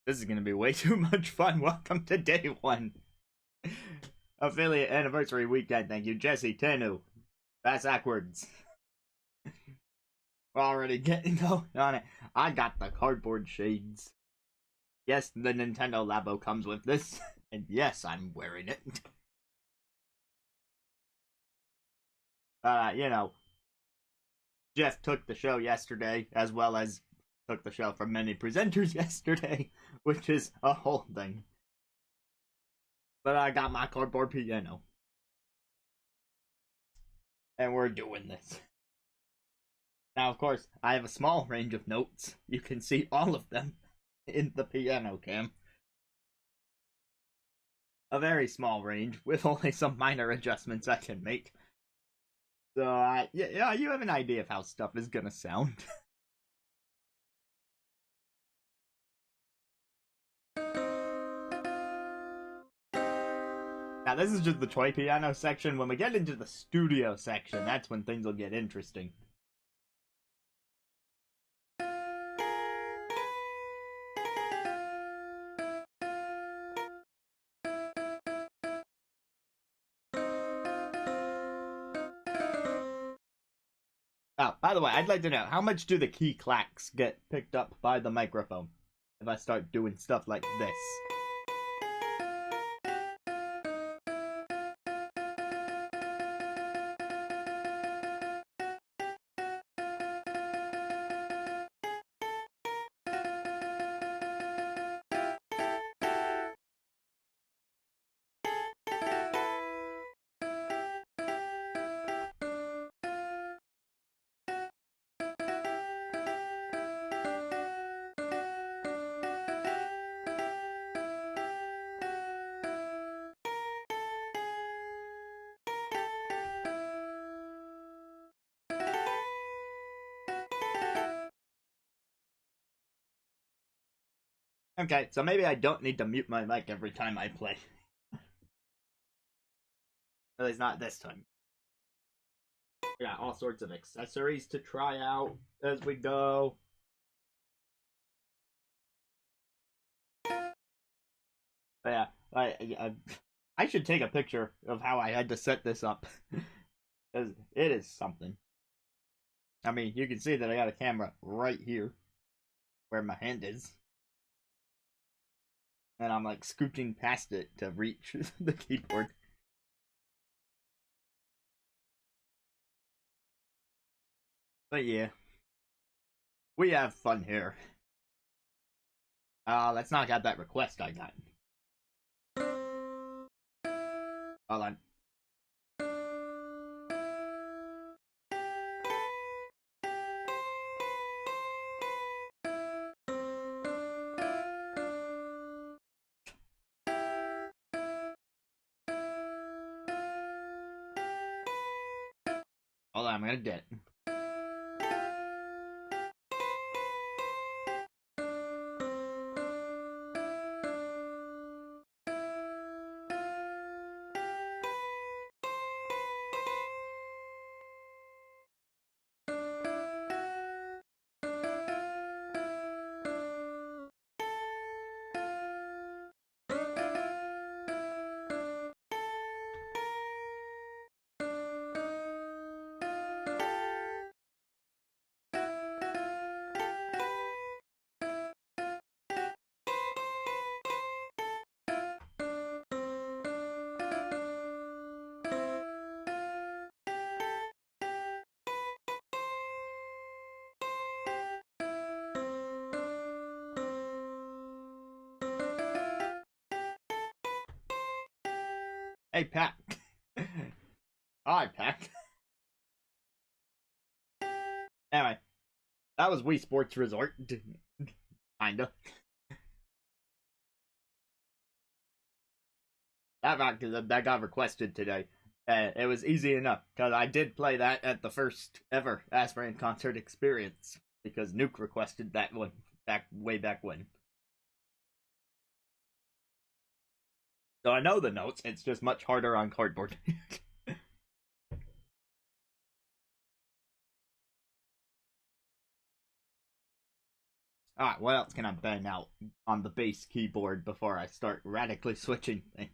This is gonna be way too much fun. Welcome to day one. Affiliate anniversary weekend. Thank you, Jesse Tenu. That's backwards. We're already getting going on it. I got the cardboard shades. Yes, the Nintendo Labo comes with this. And yes, I'm wearing it. You know, Jeff took the show yesterday, as well as took the show from many presenters yesterday, which is a whole thing. But I got my cardboard piano. And we're doing this. Now, of course, I have a small range of notes. You can see all of them in the piano cam. A very small range, with only some minor adjustments I can make. So, yeah, you have an idea of how stuff is gonna sound. Now, this is just the toy piano section. When we get into the studio section, that's when things will get interesting. Oh, by the way, I'd like to know, how much do the key clacks get picked up by the microphone if I start doing stuff like this? Okay, so maybe I don't need to mute my mic every time I play. At least not this time. We got all sorts of accessories to try out as we go. But yeah, I should take a picture of how I had to set this up. Because it is something. I mean, you can see that I got a camera right here where my hand is. And I'm like scooching past it to reach the keyboard. But yeah, we have fun here. Let's knock out that request I got. Hold on. Hold on, I'm gonna get it. Hey, Pat. Hi, Pat. Anyway, that was Wii Sports Resort. Kinda. That got requested today. It was easy enough, because I did play that at the first ever Azran concert experience, because Nuke requested that one way back when. So I know the notes, it's just much harder on cardboard. Alright, what else can I bang out on the base keyboard before I start radically switching things?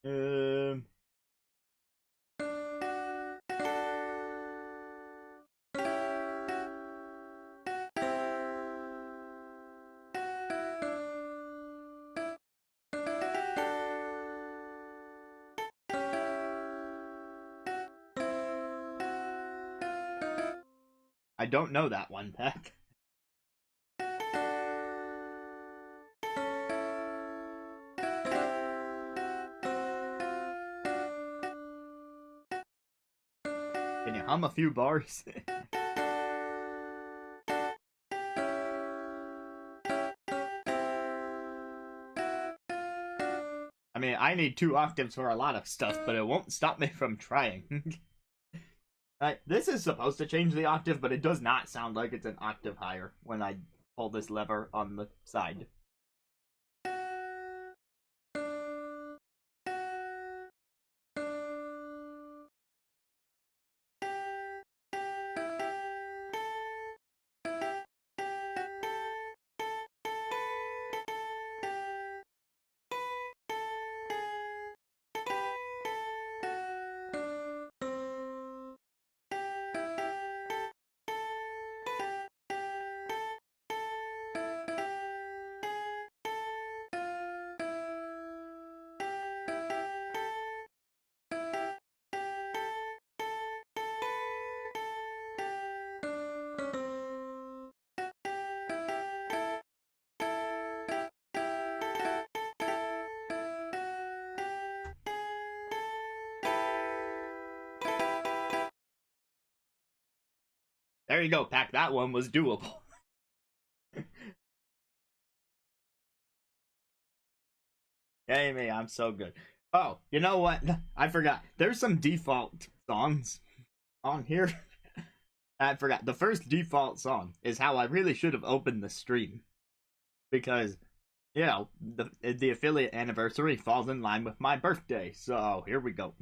Um, I don't know that one, Peck. Can you hum a few bars? I mean, I need 2 octaves for a lot of stuff, but it won't stop me from trying. This is supposed to change the octave, but it does not sound like it's an octave higher when I pull this lever on the side. There you go, Pack. That one was doable. Hey, me, I'm so good. Oh, you know what? I forgot. There's some default songs on here. I forgot. The first default song is how I really should have opened the stream. Because, you know, the affiliate anniversary falls in line with my birthday. So, here we go.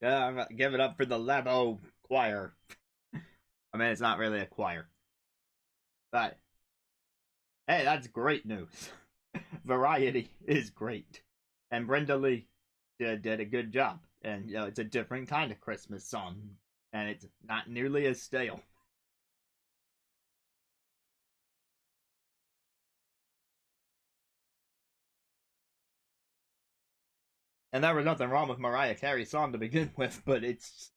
Yeah, I'm gonna give it up for the Labo choir. I mean, it's not really a choir. But, hey, that's great news. Variety is great. And Brenda Lee did a good job. And, you know, it's a different kind of Christmas song. And it's not nearly as stale. And there was nothing wrong with Mariah Carey's song to begin with, but it's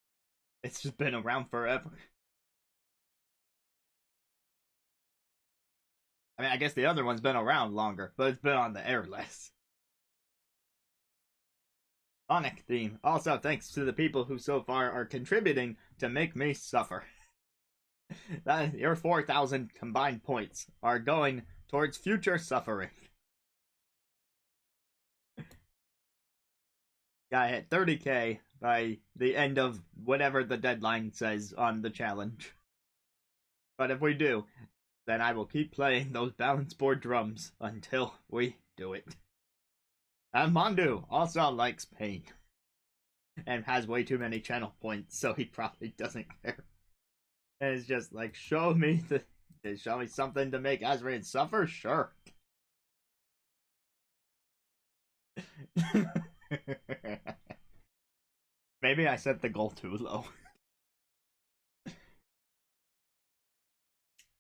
just been around forever. I mean, I guess the other one's been around longer, but it's been on the air less. Sonic theme. Also, thanks to the people who so far are contributing to make me suffer. Your 4,000 combined points are going towards future suffering. Gotta hit 30k by the end of whatever the deadline says on the challenge. But if we do, then I will keep playing those balance board drums until we do it. And Mondu also likes pain. And has way too many channel points, so he probably doesn't care. And it's just like, show me something to make Azran suffer? Sure. Maybe I set the goal too low.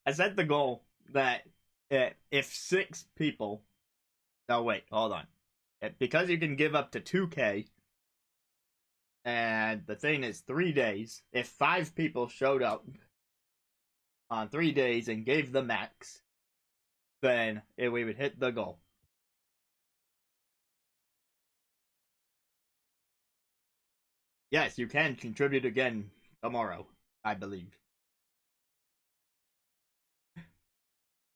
I set the goal that if 6 people. No, wait, hold on. Because you can give up to 2k, and the thing is 3 days, if 5 people showed up on 3 days and gave the max, then we would hit the goal. Yes, you can contribute again tomorrow, I believe.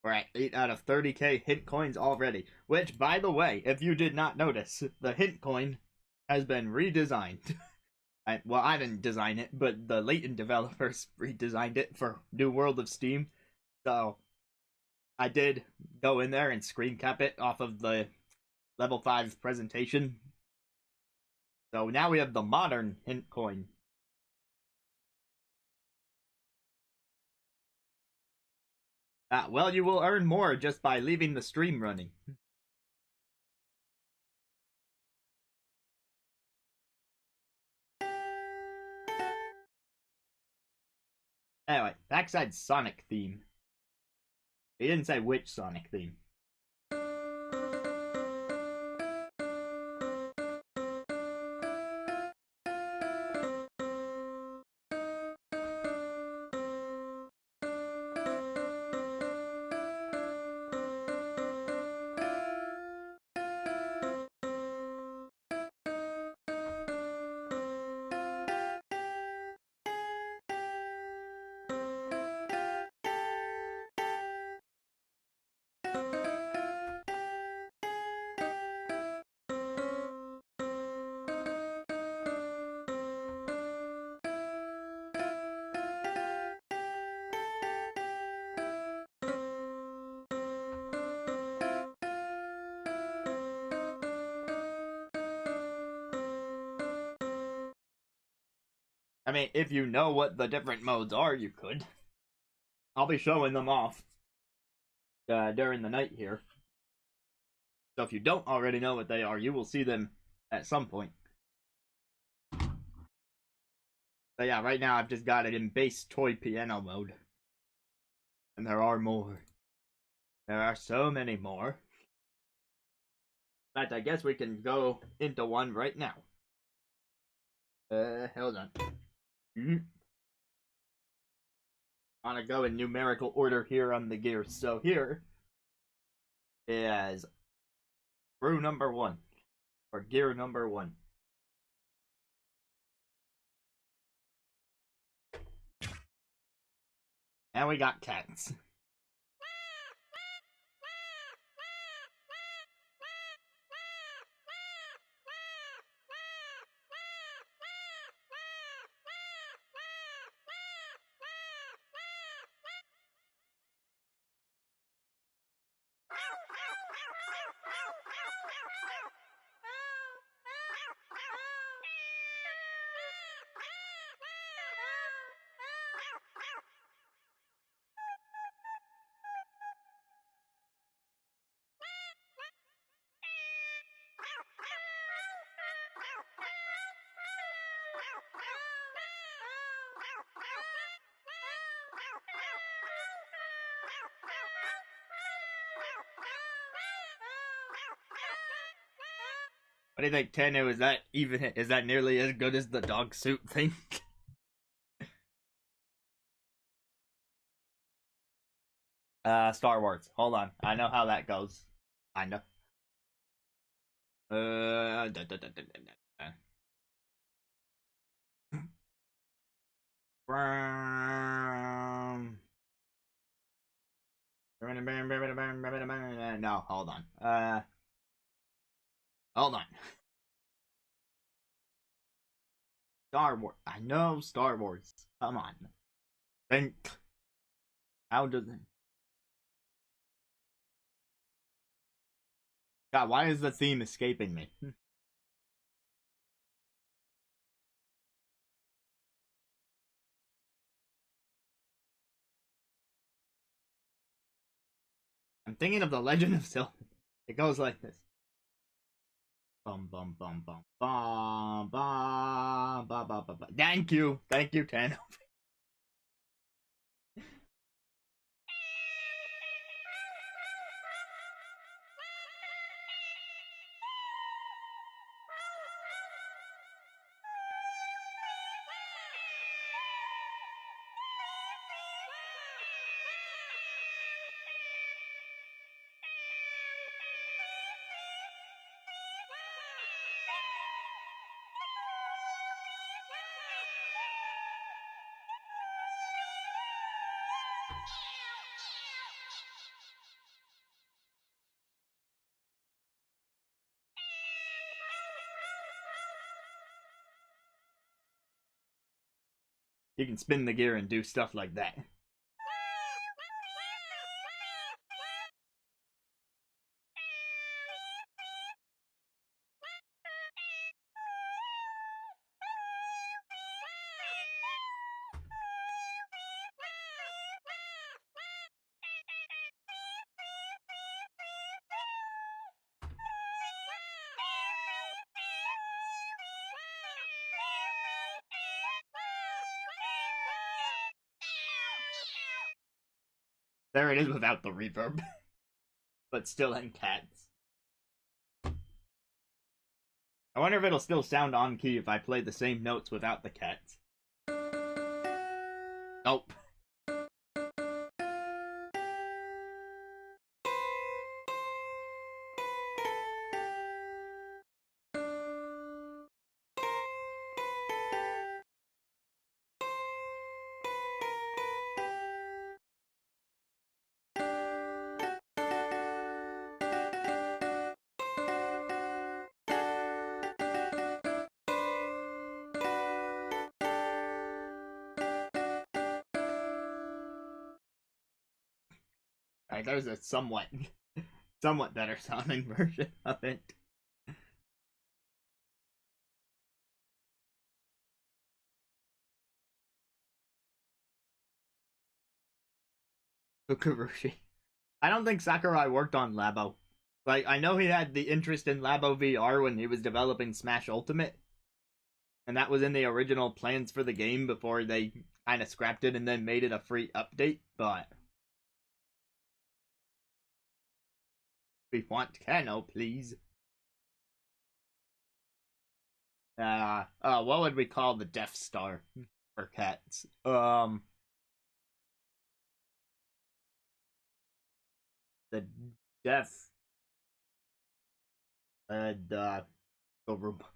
We're at 8 out of 30k hint coins already. Which, by the way, if you did not notice, the hint coin has been redesigned. I didn't design it, but the latent developers redesigned it for New World of Steam. So I did go in there and screen cap it off of the level 5 presentation. So now we have the modern hint coin. Well, you will earn more just by leaving the stream running. Anyway, Backside's Sonic theme. He didn't say which Sonic theme. I mean, if you know what the different modes are, you could. I'll be showing them off during the night here. So if you don't already know what they are, you will see them at some point. But yeah, right now I've just got it in base toy piano mode. And there are more. There are so many more. In fact, I guess we can go into one right now. Hold on. Mm-hmm. I want to go in numerical order here on the gears. So here is brew number 1, or gear number 1. And we got cats. What do you think, Tanu? Is that nearly as good as the dog suit thing? Star Wars. Hold on. I know how that goes. I know. Da, da, da, da, da. No, hold on. Hold on. Star Wars. I know Star Wars. Come on. Think. How does it? God, why is the theme escaping me? I'm thinking of the Legend of Zelda. It goes like this. Bum bum bum bum bum bum bum bum bum. Thank you, Tano. You can spin the gear and do stuff like that. There it is without the reverb. But still in cats. I wonder if it'll still sound on key if I play the same notes without the cats. Nope. Alright, there's a somewhat better sounding version of it. Fukurushi. I don't think Sakurai worked on Labo. Like, I know he had the interest in Labo VR when he was developing Smash Ultimate. And that was in the original plans for the game before they kind of scrapped it and then made it a free update, but... We want Kano, please. What would we call the Death Star for cats? The Death... the robot.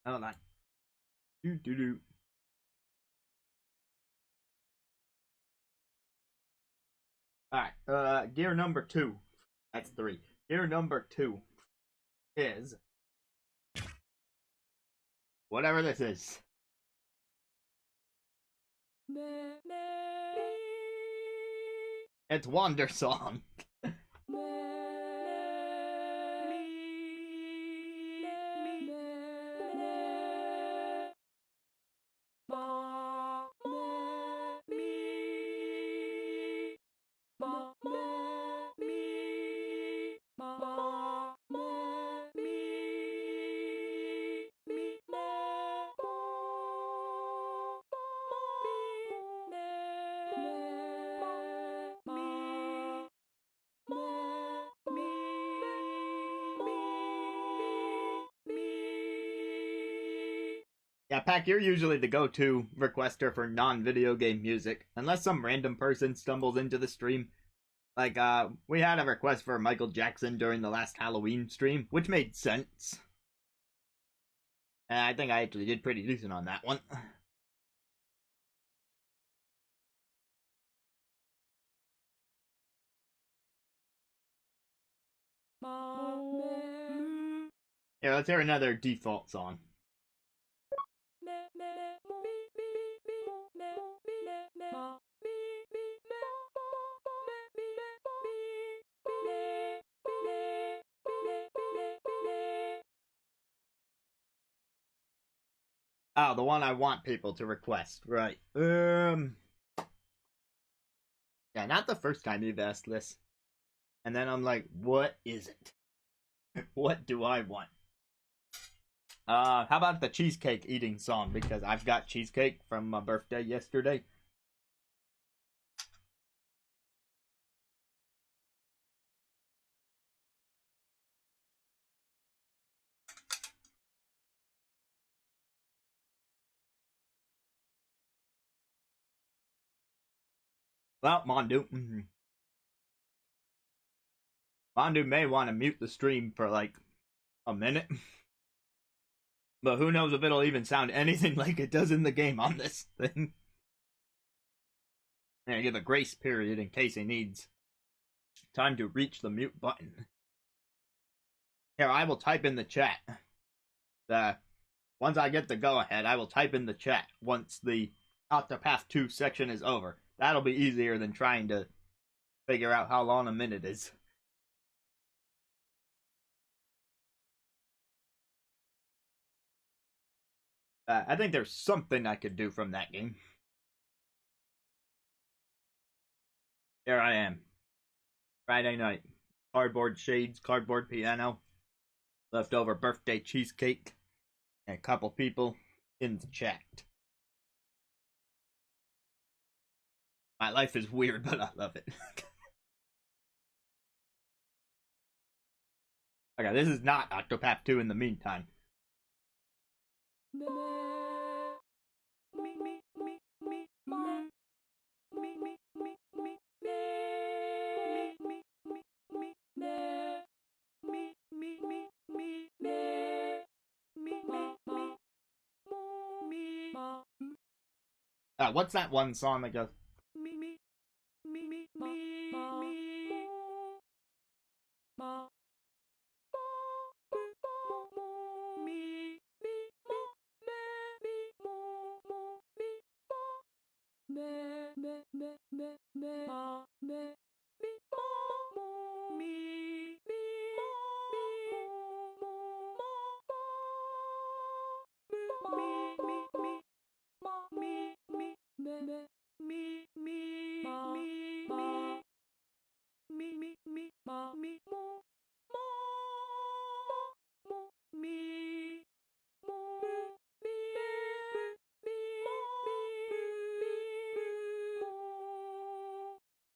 Hold on. Do. Alright, gear number 2. That's 3. Gear number 2 is... whatever this is. It's Wander Song. Yeah, Pac, you're usually the go-to requester for non-video game music, unless some random person stumbles into the stream. Like, we had a request for Michael Jackson during the last Halloween stream, which made sense. And I think I actually did pretty decent on that one. Yeah, let's hear another default song. Oh, the one I want people to request, right. Yeah, not the first time you've asked this. And then I'm like, what is it? What do I want? How about the cheesecake eating song? Because I've got cheesecake from my birthday yesterday. Well, Mondu may want to mute the stream for like a minute. But who knows if it'll even sound anything like it does in the game on this thing. And give a grace period in case he needs Time to reach the mute button. Here, I will type in the chat. Once I get the go-ahead, I will type in the chat once the Octopath 2 section is over. That'll be easier than trying to figure out how long a minute is. I think there's something I could do from that game. Here I am. Friday night. Cardboard shades, cardboard piano, leftover birthday cheesecake, and a couple people in the chat. My life is weird, but I love it. Okay, this is not Octopath 2 in the meantime. What's that one song that goes?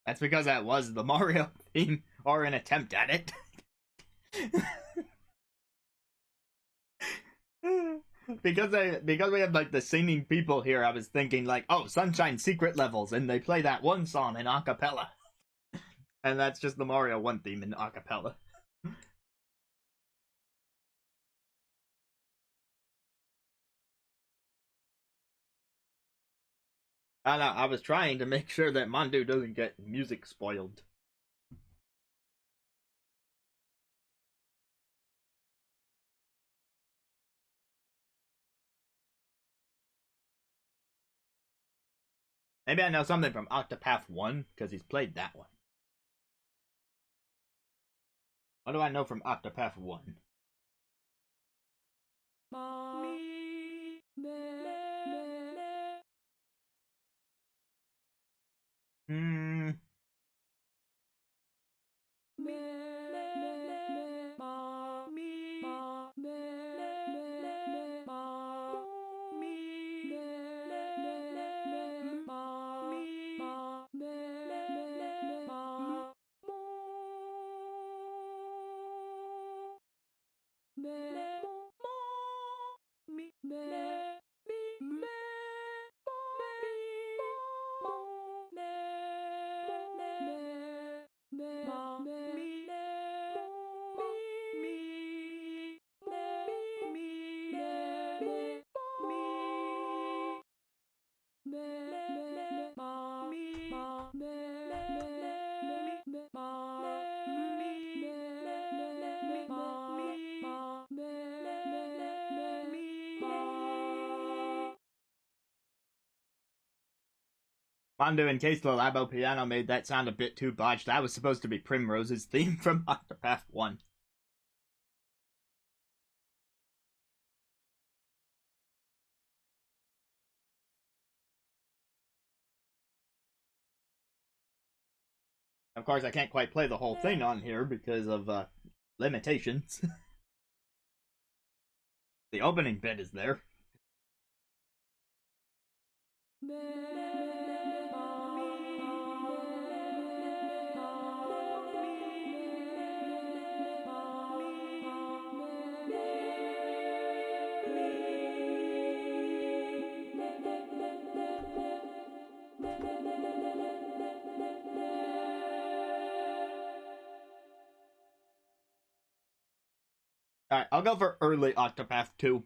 That's because that was the Mario theme, or an attempt at it. because we have like the singing people here, I was thinking like, oh, Sunshine Secret Levels, and they play that one song in acapella, and that's just the Mario 1 theme in acapella. I was trying to make sure that Mandu doesn't get music spoiled. Maybe I know something from Octopath 1, because he's played that one. What do I know from Octopath 1? Hmm. Mondo, in case the Labo piano made that sound a bit too botched, that was supposed to be Primrose's theme from Octopath 1. Of course, I can't quite play the whole thing on here because of limitations. The opening bit is there. Alright, I'll go for early Octopath 2.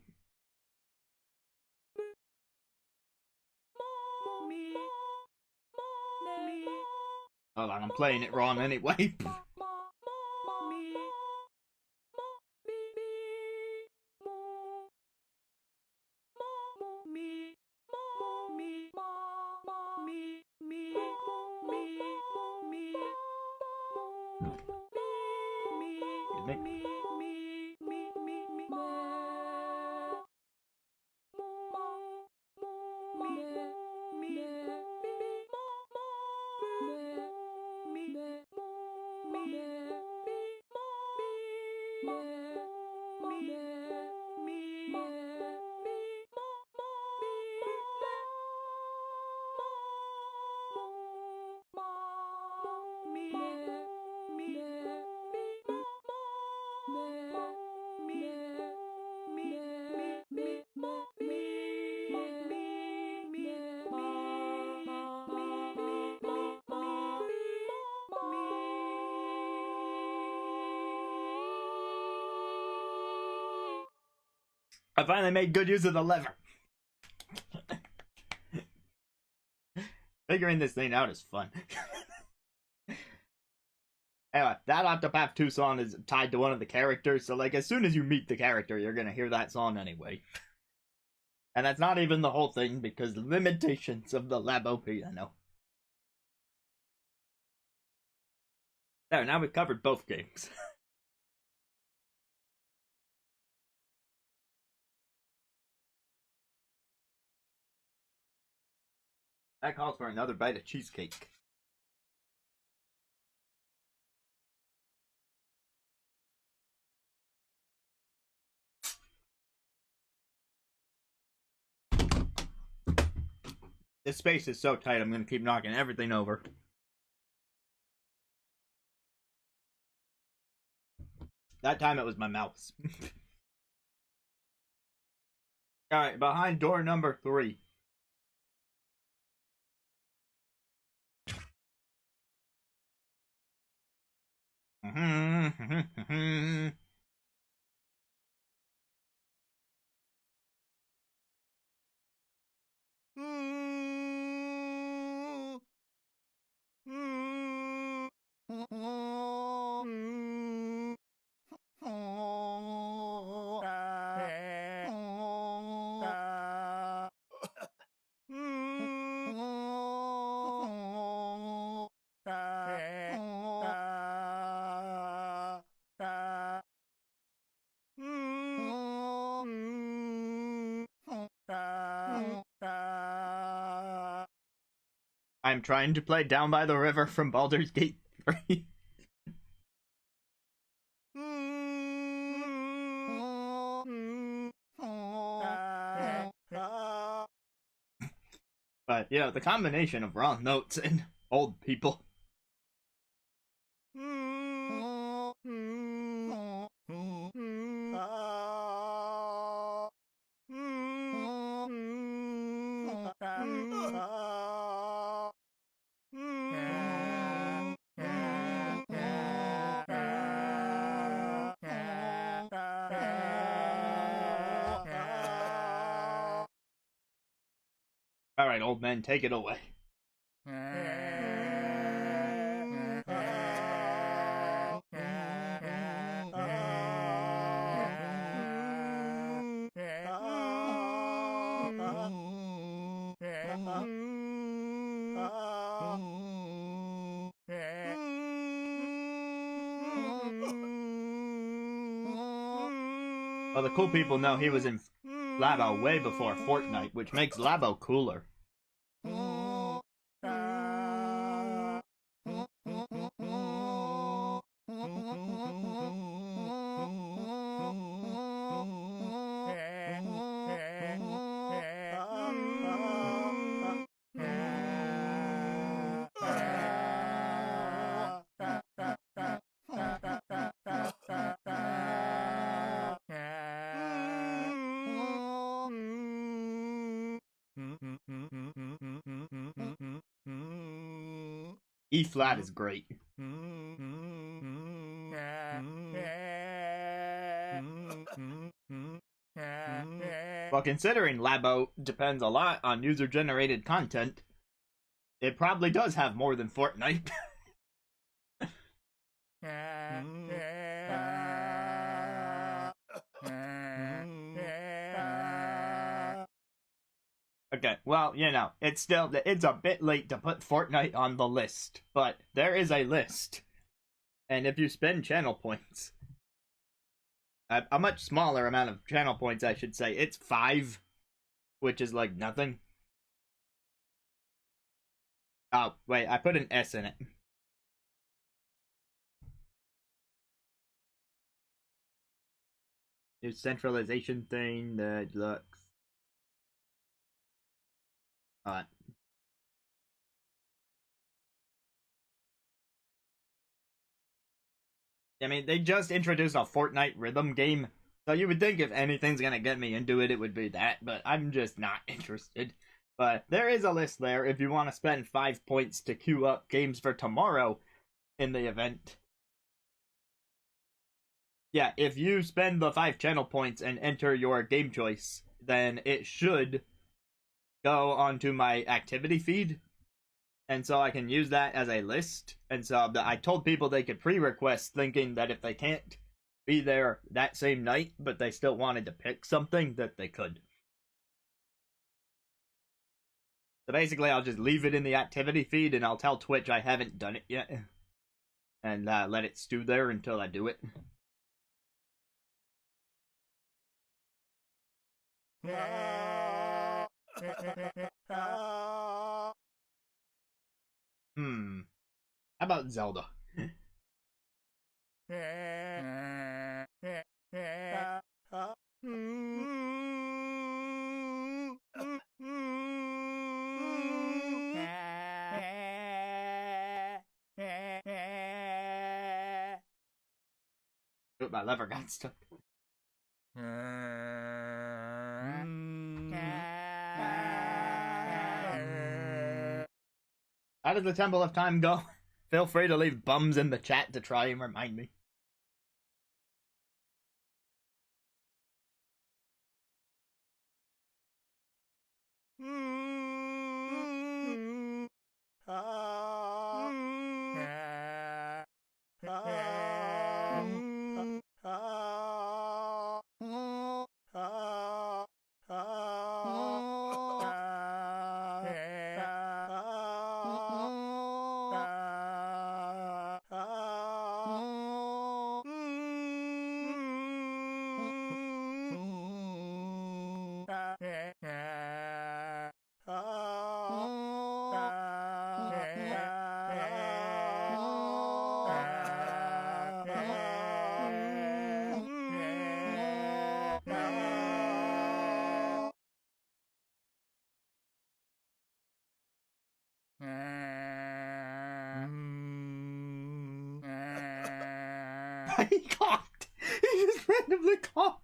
Hold on, I'm playing it wrong anyway. Excuse me. I finally made good use of the lever. Figuring this thing out is fun. Anyway, that Octopath 2 song is tied to one of the characters, so like as soon as you meet the character, you're gonna hear that song anyway. And that's not even the whole thing, because limitations of the Labo piano. There, now we've covered both games. That calls for another bite of cheesecake. This space is so tight, I'm gonna keep knocking everything over. That time it was my mouse. Alright, behind door number 3. I'm trying to play Down by the River from Baldur's Gate 3. But, you know, the combination of wrong notes and old people. Alright, old man, take it away. Well, the cool people know he was in Labo way before Fortnite, which makes Labo cooler. E flat is great. Well, considering Labo depends a lot on user generated content, it probably does have more than Fortnite. Okay, well, it's a bit late to put Fortnite on the list, but there is a list. And if you spend channel points, a much smaller amount of channel points, I should say, it's 5, which is like nothing. Oh, wait, I put an S in it. New centralization thing that looks. Alright. I mean, they just introduced a Fortnite rhythm game, so you would think if anything's gonna get me into it, it would be that, but I'm just not interested. But there is a list there if you want to spend 5 points to queue up games for tomorrow in the event. Yeah, if you spend the 5 channel points and enter your game choice, then it should go onto my activity feed, and so I can use that as a list. And so I told people they could pre-request, thinking that if they can't be there that same night, but they still wanted to pick something, that they could. So basically, I'll just leave it in the activity feed, and I'll tell Twitch I haven't done it yet, and let it stew there until I do it. How about Zelda? Oh, my lever got stuck. How does the Temple of Time go? Feel free to leave bums in the chat to try and remind me. He coughed. He just randomly coughed.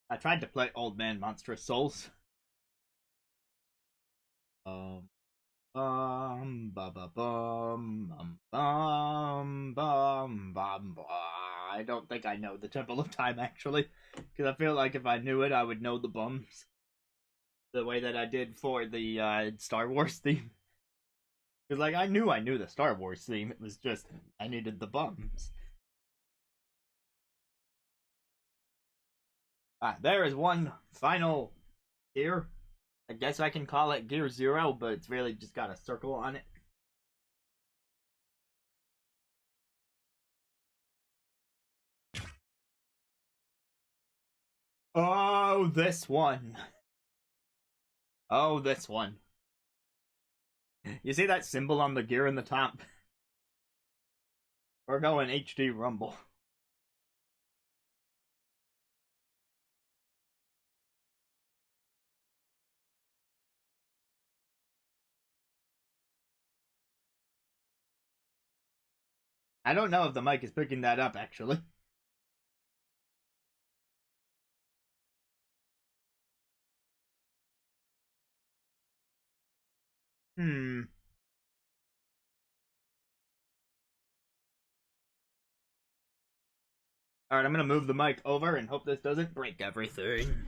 I tried to play Old Man Monstrous Souls. Ba ba bum. I don't think I know the Temple of Time actually, because I feel like if I knew it, I would know the bums the way that I did for the Star Wars theme. Because like I knew the Star Wars theme. It was just I needed the bums. There is one final gear. I guess I can call it Gear Zero, but it's really just got a circle on it. Oh, this one. Oh, this one. You see that symbol on the gear in the top? We're going HD Rumble. I don't know if the mic is picking that up, actually. Hmm. Alright, I'm gonna move the mic over and hope this doesn't break everything.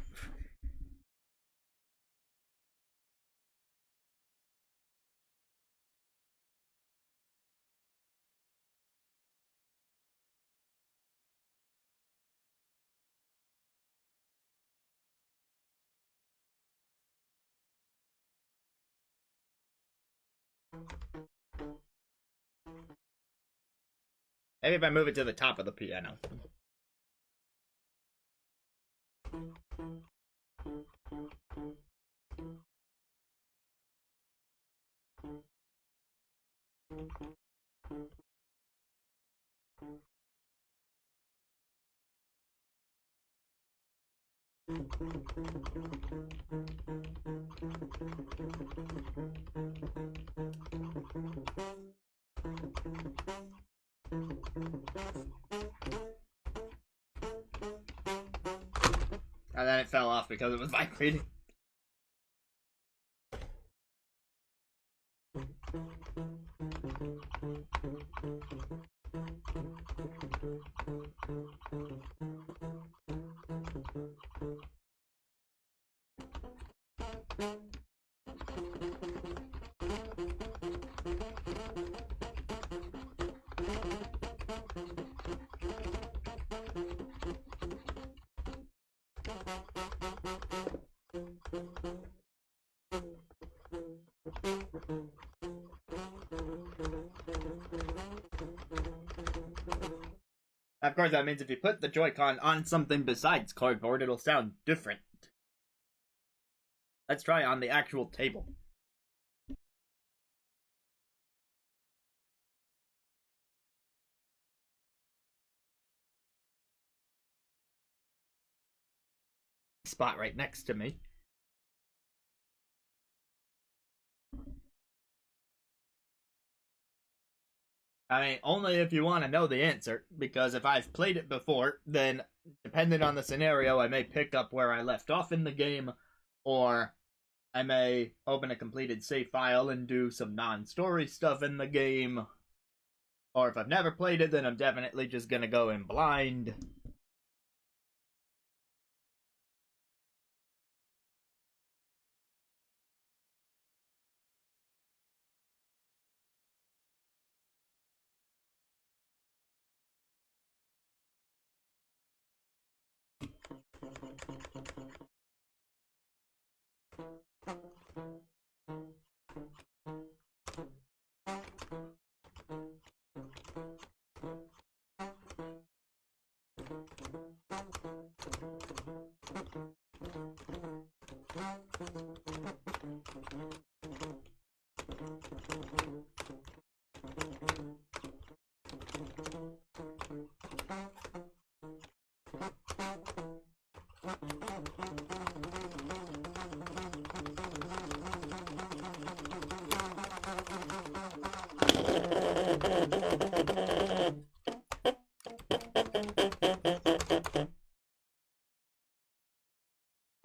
Maybe if I move it to the top of the piano. And then it fell off because it was vibrating. Of course, that means if you put the Joy-Con on something besides cardboard, it'll sound different. Let's try on the actual table. Spot right next to me. I mean, only if you want to know the answer, because if I've played it before, then depending on the scenario, I may pick up where I left off in the game, or I may open a completed save file and do some non-story stuff in the game. Or if I've never played it, then I'm definitely just gonna go in blind.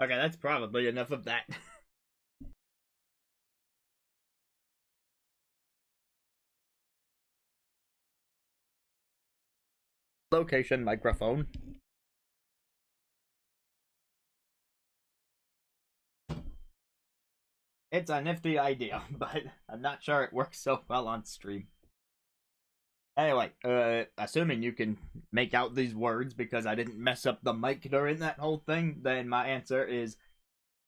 Okay, that's probably enough of that. Location microphone. It's a nifty idea, but I'm not sure it works so well on stream. Anyway, assuming you can make out these words because I didn't mess up the mic during that whole thing, then my answer is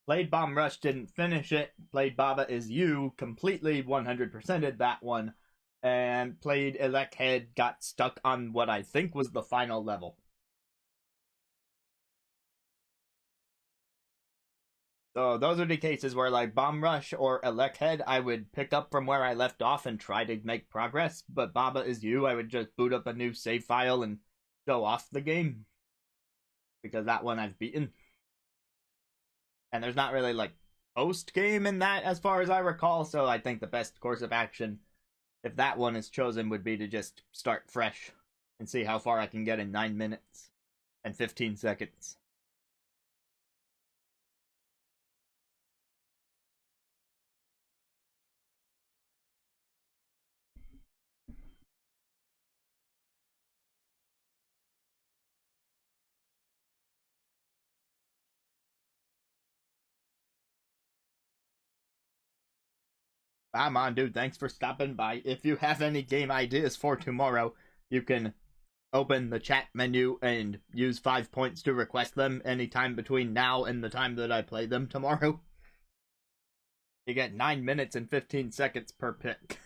Played Bomb Rush, didn't finish it. Played Baba Is You, completely 100%ed that one. And played Elec Head, got stuck on what I think was the final level. So those are the cases where, like, Bomb Rush or Elec Head, I would pick up from where I left off and try to make progress. But Baba Is You, I would just boot up a new save file and go off the game. Because that one I've beaten. And there's not really, like, post-game in that as far as I recall, so I think the best course of action, if that one is chosen, would be to just start fresh and see how far I can get in 9 minutes and 15 seconds. I'm on, dude. Thanks for stopping by. If you have any game ideas for tomorrow, you can open the chat menu and use 5 points to request them anytime between now and the time that I play them tomorrow. You get 9 minutes and 15 seconds per pick.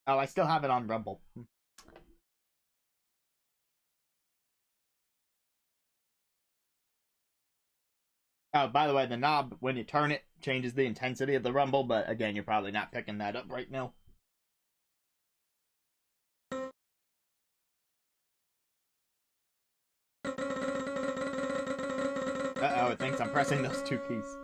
Oh, I still have it on Rumble. Oh, by the way, the knob, when you turn it, changes the intensity of the rumble, but again, you're probably not picking that up right now. Uh-oh, it thinks I'm pressing those two keys.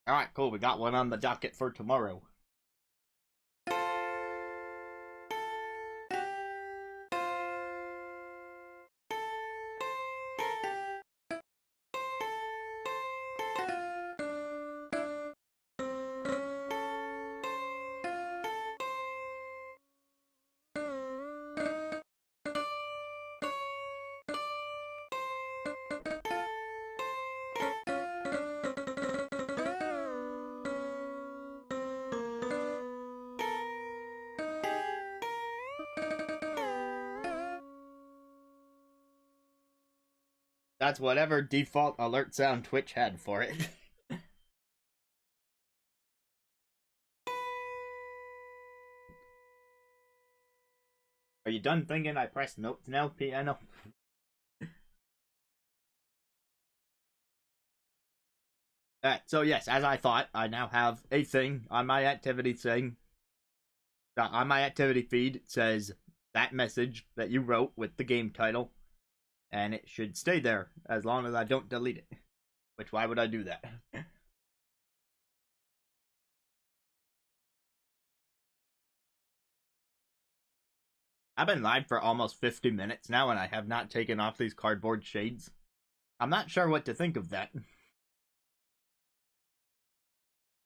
Alright, cool, we got one on the docket for tomorrow. That's whatever default alert sound Twitch had for it. Are you done thinking I press notes now, piano? Alright, so yes, as I thought, I now have a thing on my activity thing. On my activity feed, it says that message that you wrote with the game title, and it should stay there as long as I don't delete it. Which, why would I do that? I've been live for almost 50 minutes now, and I have not taken off these cardboard shades. I'm not sure what to think of that.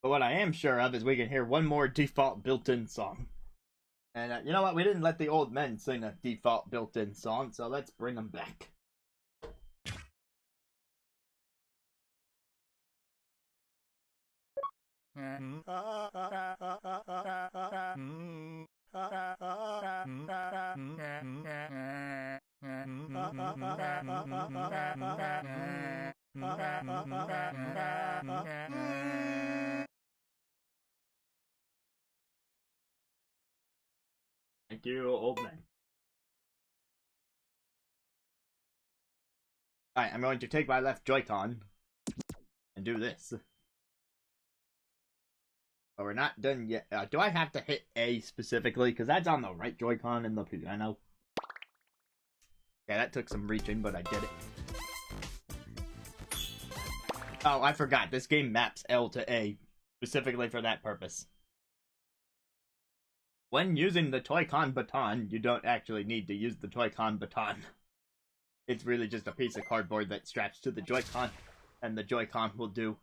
But what I am sure of is we can hear one more default built-in song. And you know what? We didn't let the old men sing a default built-in song, so let's bring them back. Thank you, old man. Alright, I'm going to take my left Joy-Con and do this. But we're not done yet. Do I have to hit A specifically? Because that's on the right Joy-Con in the piano. Yeah, that took some reaching, but I did it. Oh, I forgot. This game maps L to A specifically for that purpose. When using the Toy-Con baton, you don't actually need to use the Toy-Con baton. It's really just a piece of cardboard that straps to the Joy-Con, and the Joy-Con will do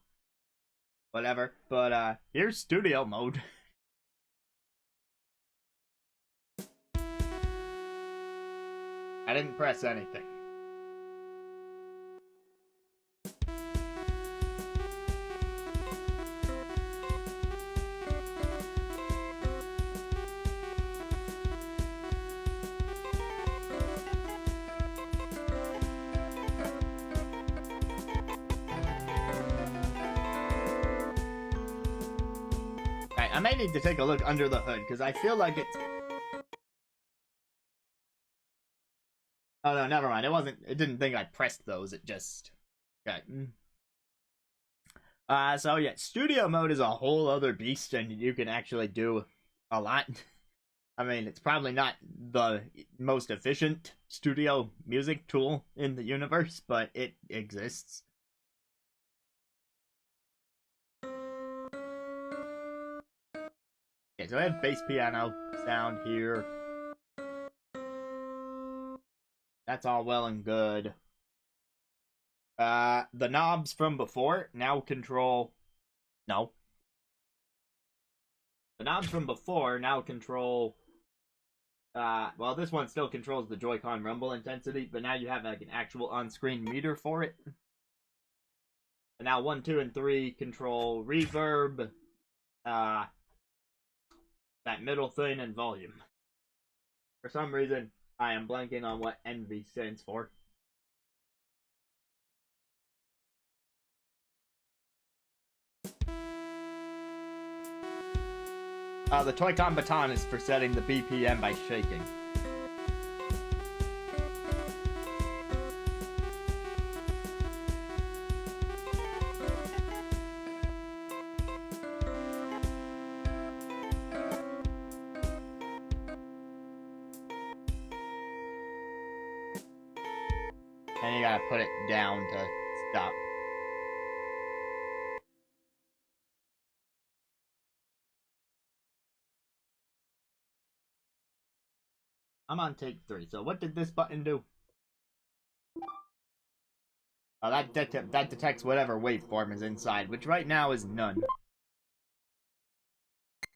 whatever. But here's studio mode. I didn't press anything. I may need to take a look under the hood, because I feel like it's... Oh, no, never mind. It didn't think I pressed those. It just... Okay. So yeah, studio mode is a whole other beast, and you can actually do a lot. I mean, it's probably not the most efficient studio music tool in the universe, but it exists. Okay, so I have bass piano sound here. That's all well and good. The knobs from before now control... No. The knobs from before now control... well, this one still controls the Joy-Con rumble intensity, but now you have like an actual on-screen meter for it. And now 1, 2, and 3 control reverb, that middle thing, and volume. For some reason, I am blanking on what Envy stands for. The Toy-Con baton is for setting the BPM by shaking. And you gotta put it down to stop. I'm on take 3, so what did this button do? Oh, that detects whatever waveform is inside, which right now is none.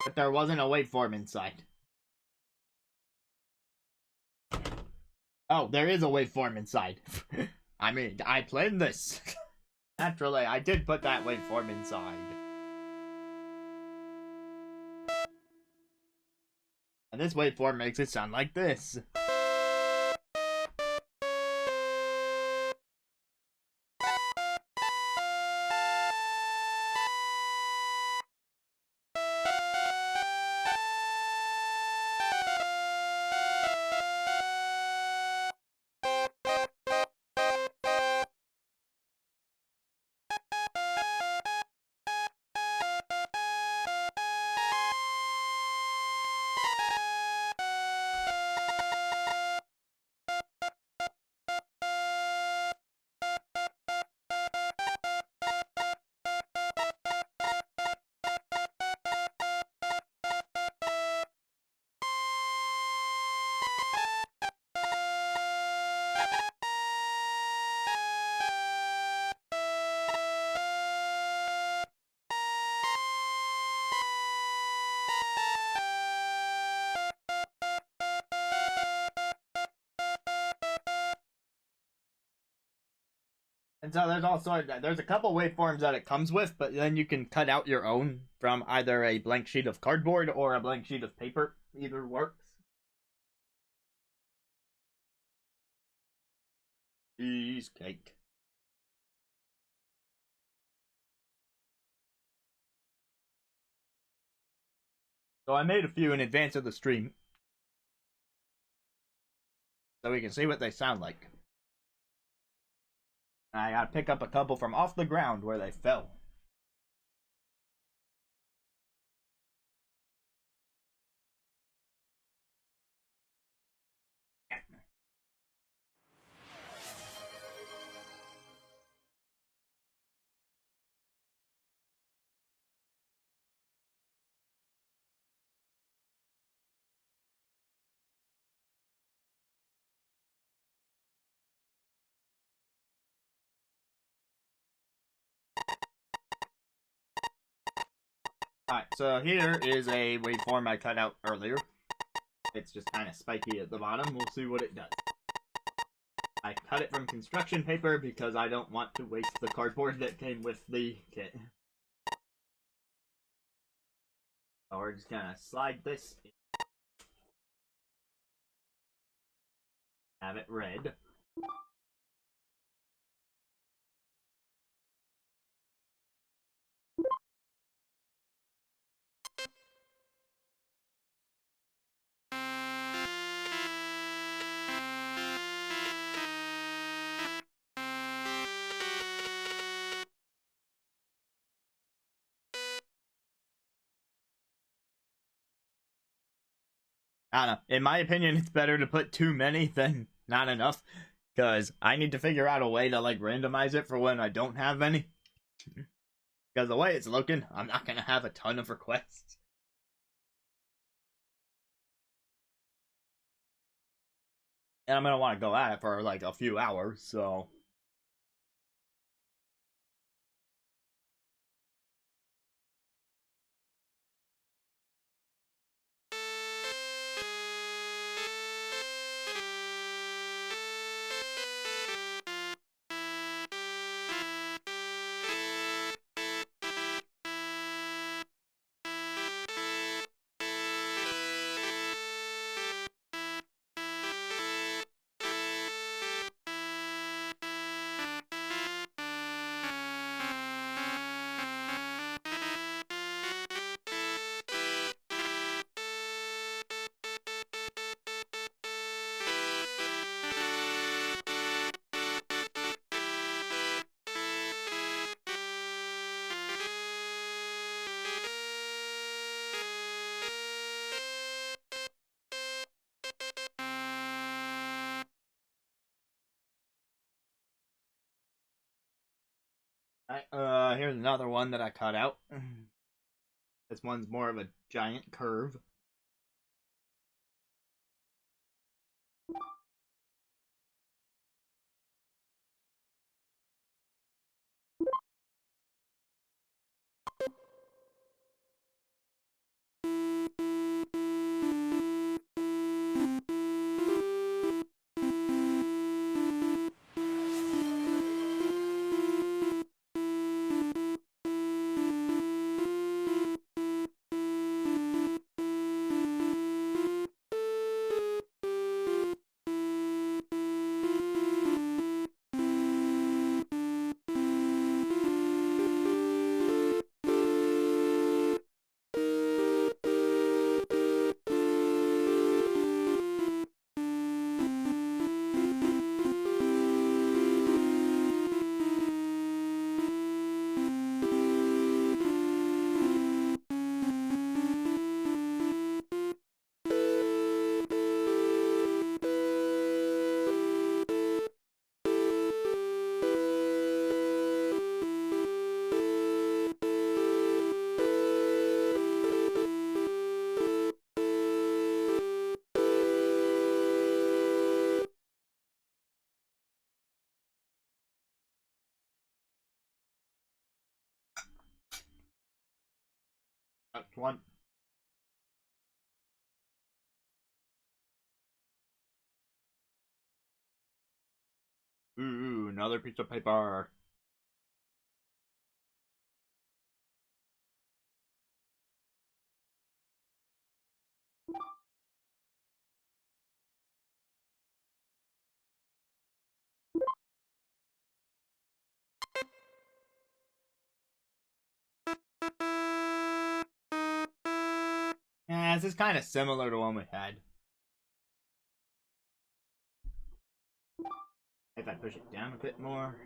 But there wasn't a waveform inside. Oh, there is a waveform inside. I mean, I planned this. Naturally, I did put that waveform inside. And this waveform makes it sound like this. And so there's a couple waveforms that it comes with, but then you can cut out your own from either a blank sheet of cardboard or a blank sheet of paper. Either works. Cheesecake. So I made a few in advance of the stream, so we can see what they sound like. I gotta pick up a couple from off the ground where they fell. Alright, so here is a waveform I cut out earlier. It's just kind of spiky at the bottom. We'll see what it does. I cut it from construction paper because I don't want to waste the cardboard that came with the kit. So we're just gonna slide this in. Have it red. I don't know. In my opinion, it's better to put too many than not enough. Because I need to figure out a way to like randomize it for when I don't have any. Because the way it's looking, I'm not gonna have a ton of requests. And I'm gonna want to go at it for like a few hours, so here's another one that I cut out. This one's more of a giant curve. Next one. Ooh, another piece of paper. Yeah, this is kind of similar to one we had. If I push it down a bit more.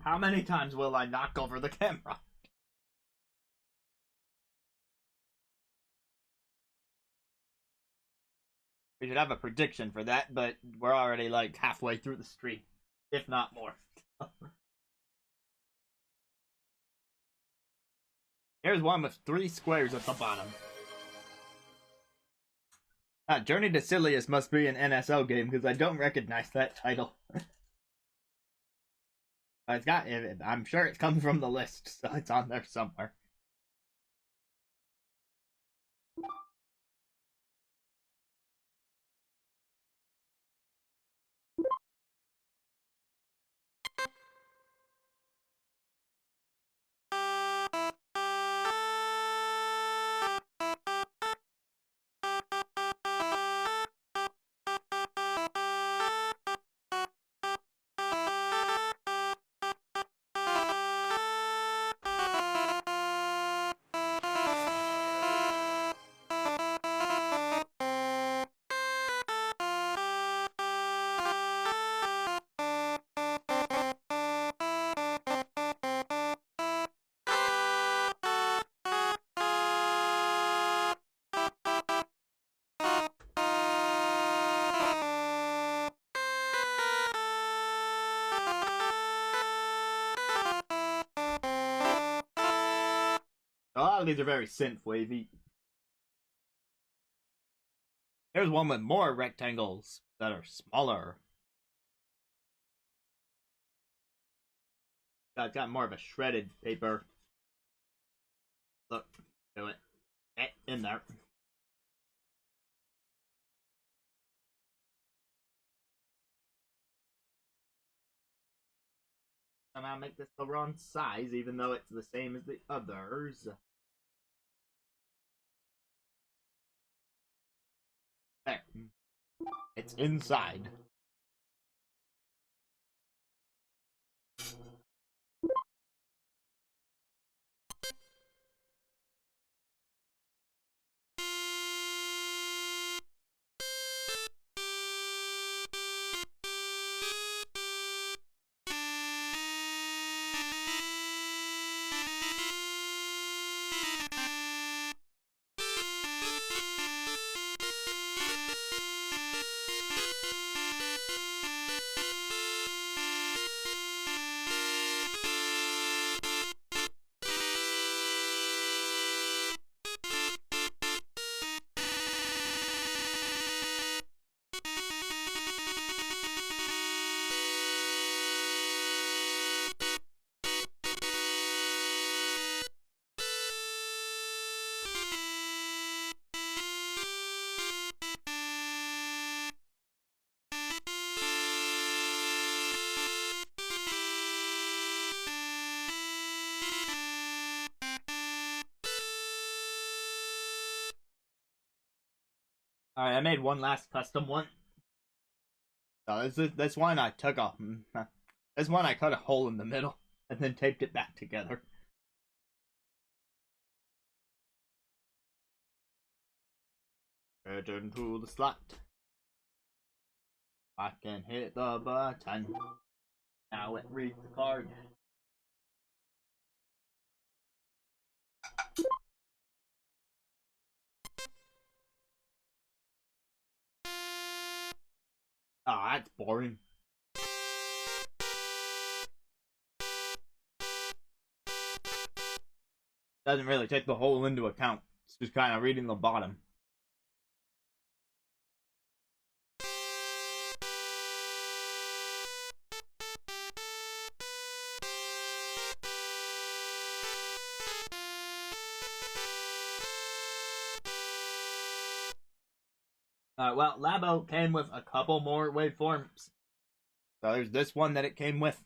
How many times will I knock over the camera? We should have a prediction for that, but we're already like halfway through the stream, if not more. Here's one with 3 squares at the bottom. Journey to Silius must be an NSO game because I don't recognize that title. It's got. I'm sure it comes from the list, so it's on there somewhere. A lot of these are very synth wavy. Here's one with more rectangles that are smaller. It's got more of a shredded paper. Look, do it. In there. Somehow make this the wrong size, even though it's the same as the others. There. It's inside. Alright, I made one last custom one. So this one I took off. This one I cut a hole in the middle and then taped it back together. Return to the slot. I can hit the button. Now it reads the card. Oh, that's boring. Doesn't really take the hole into account. It's just kind of reading the bottom. Well, Labo came with a couple more waveforms. So there's this one that it came with.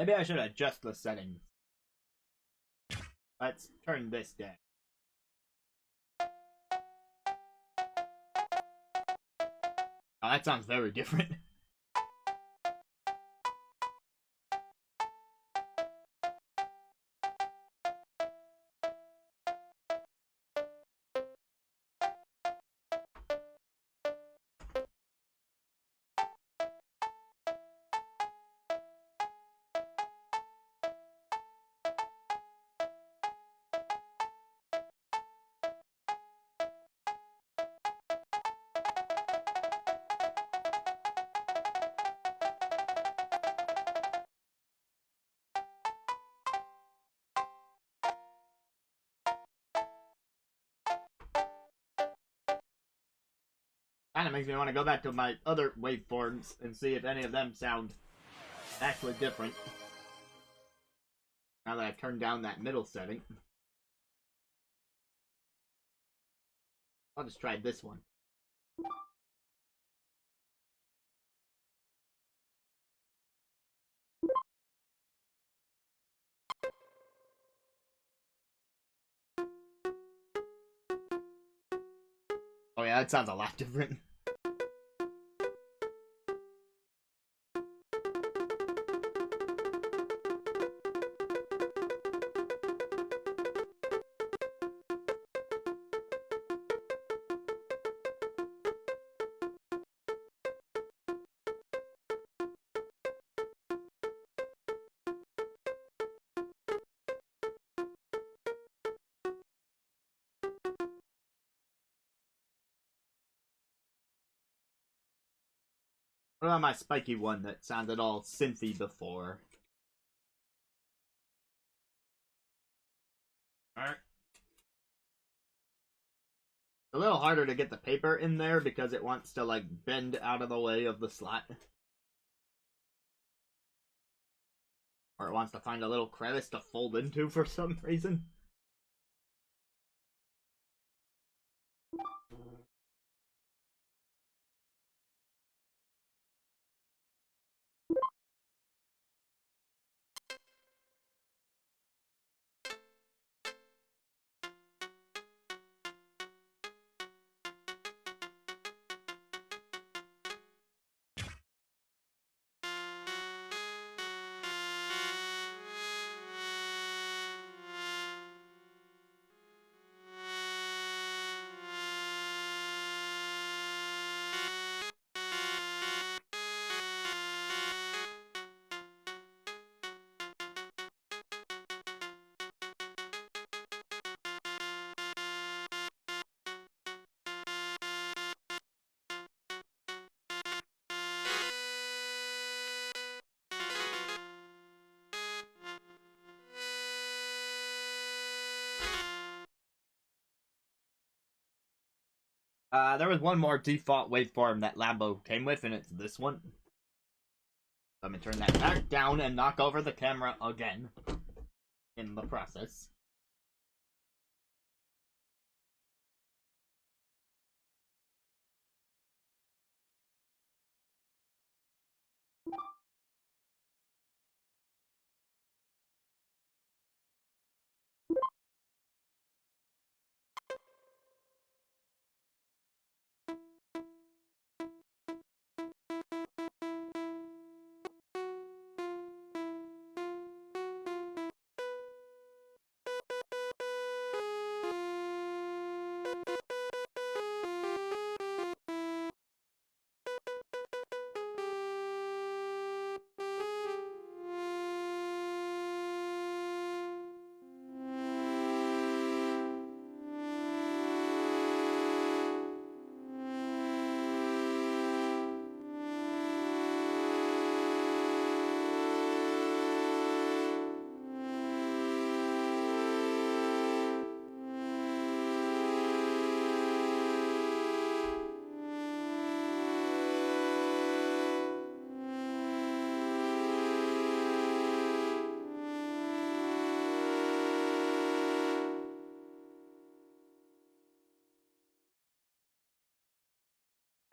Maybe I should adjust the settings. Let's turn this down. Oh, that sounds very different. Kind of makes me want to go back to my other waveforms and see if any of them sound actually different. Now that I've turned down that middle setting. I'll just try this one. Oh yeah, that sounds a lot different. What about my spiky one that sounded all synthy before? Alright. A little harder to get the paper in there because it wants to like bend out of the way of the slot. Or it wants to find a little crevice to fold into for some reason. There was one more default waveform that Labo came with, and it's this one. Let me turn that back down and knock over the camera again in the process.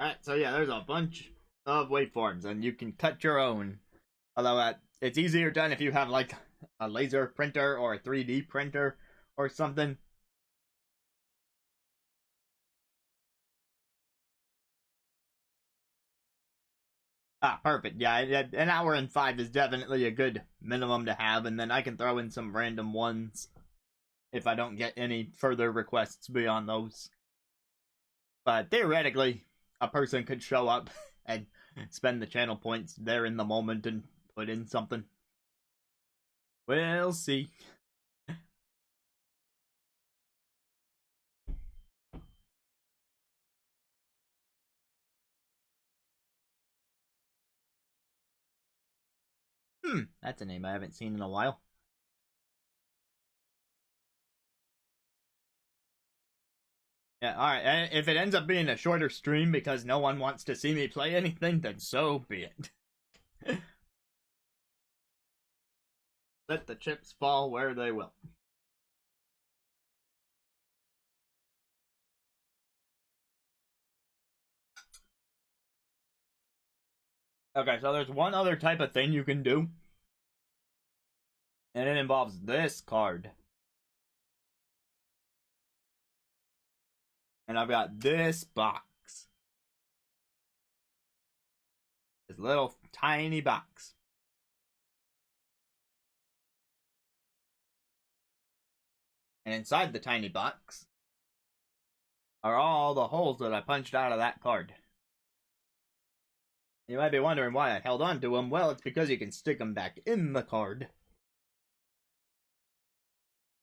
Alright, so yeah, there's a bunch of waveforms, and you can cut your own. Although it's easier done if you have like a laser printer or a 3D printer or something. Ah, perfect. Yeah, an hour and 5 is definitely a good minimum to have, and then I can throw in some random ones if I don't get any further requests beyond those. But theoretically, a person could show up and spend the channel points there in the moment and put in something. We'll see. That's a name I haven't seen in a while. Yeah, alright, and if it ends up being a shorter stream because no one wants to see me play anything, then so be it. Let the chips fall where they will. Okay, so there's one other type of thing you can do, and it involves this card. And I've got this box. This little tiny box. And inside the tiny box are all the holes that I punched out of that card. You might be wondering why I held on to them. Well, it's because you can stick them back in the card.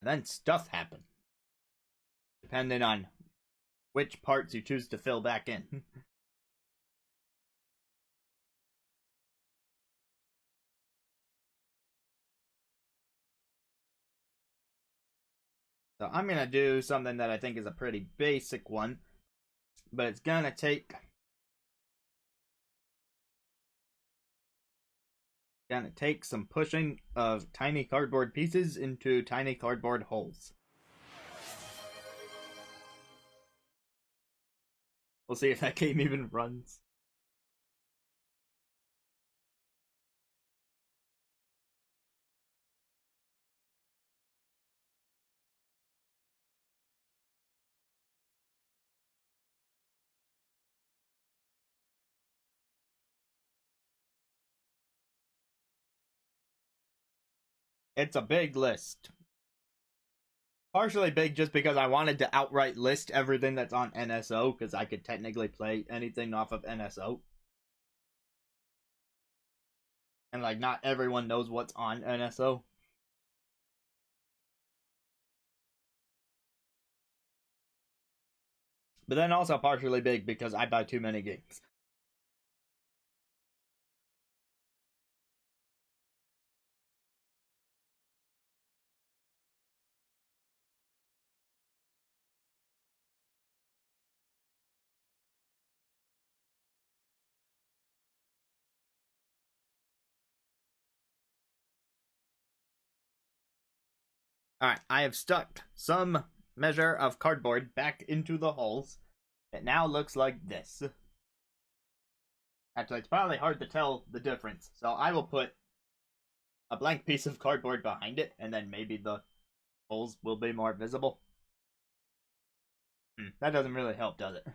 And then stuff happens. Depending on which parts you choose to fill back in. So I'm going to do something that I think is a pretty basic one. But it's going to take some pushing of tiny cardboard pieces into tiny cardboard holes. We'll see if that game even runs. It's a big list. Partially big just because I wanted to outright list everything that's on NSO, because I could technically play anything off of NSO. And like not everyone knows what's on NSO. But then also partially big because I buy too many games. Alright, I have stuck some measure of cardboard back into the holes. It now looks like this. Actually, it's probably hard to tell the difference, so I will put a blank piece of cardboard behind it, and then maybe the holes will be more visible. That doesn't really help, does it?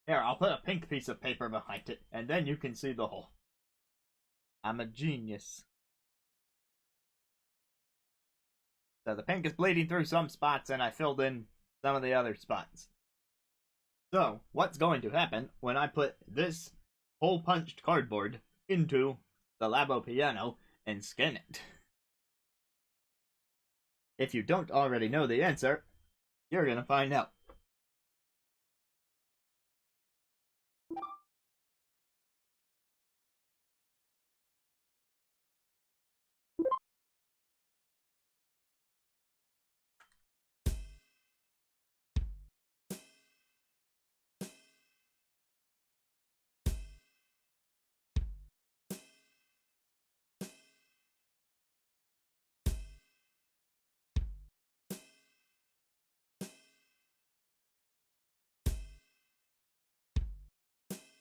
Here, I'll put a pink piece of paper behind it, and then you can see the hole. I'm a genius. So the pink is bleeding through some spots, and I filled in some of the other spots. So, what's going to happen when I put this hole-punched cardboard into the Labo piano and scan it? If you don't already know the answer, you're gonna find out.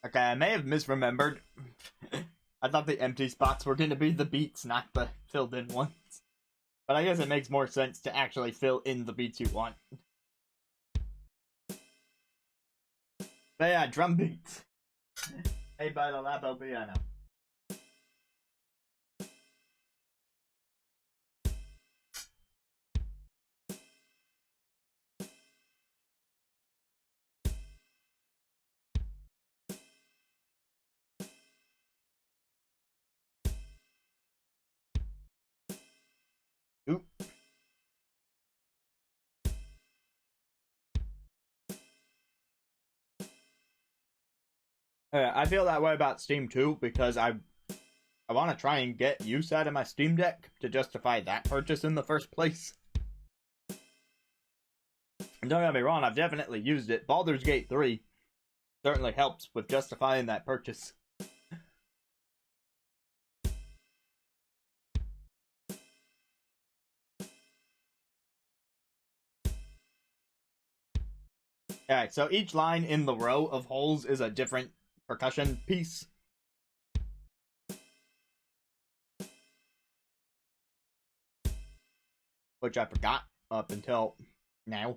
Okay, I may have misremembered I thought the empty spots were going to be the beats, not the filled in ones. But I guess it makes more sense to actually fill in the beats you want. But yeah, drum beats. Made by the Labo piano. Oop. I feel that way about Steam too because I want to try and get use out of my Steam Deck to justify that purchase in the first place. And don't get me wrong, I've definitely used it. Baldur's Gate 3 certainly helps with justifying that purchase. Alright, so each line in the row of holes is a different percussion piece. Which I forgot up until now.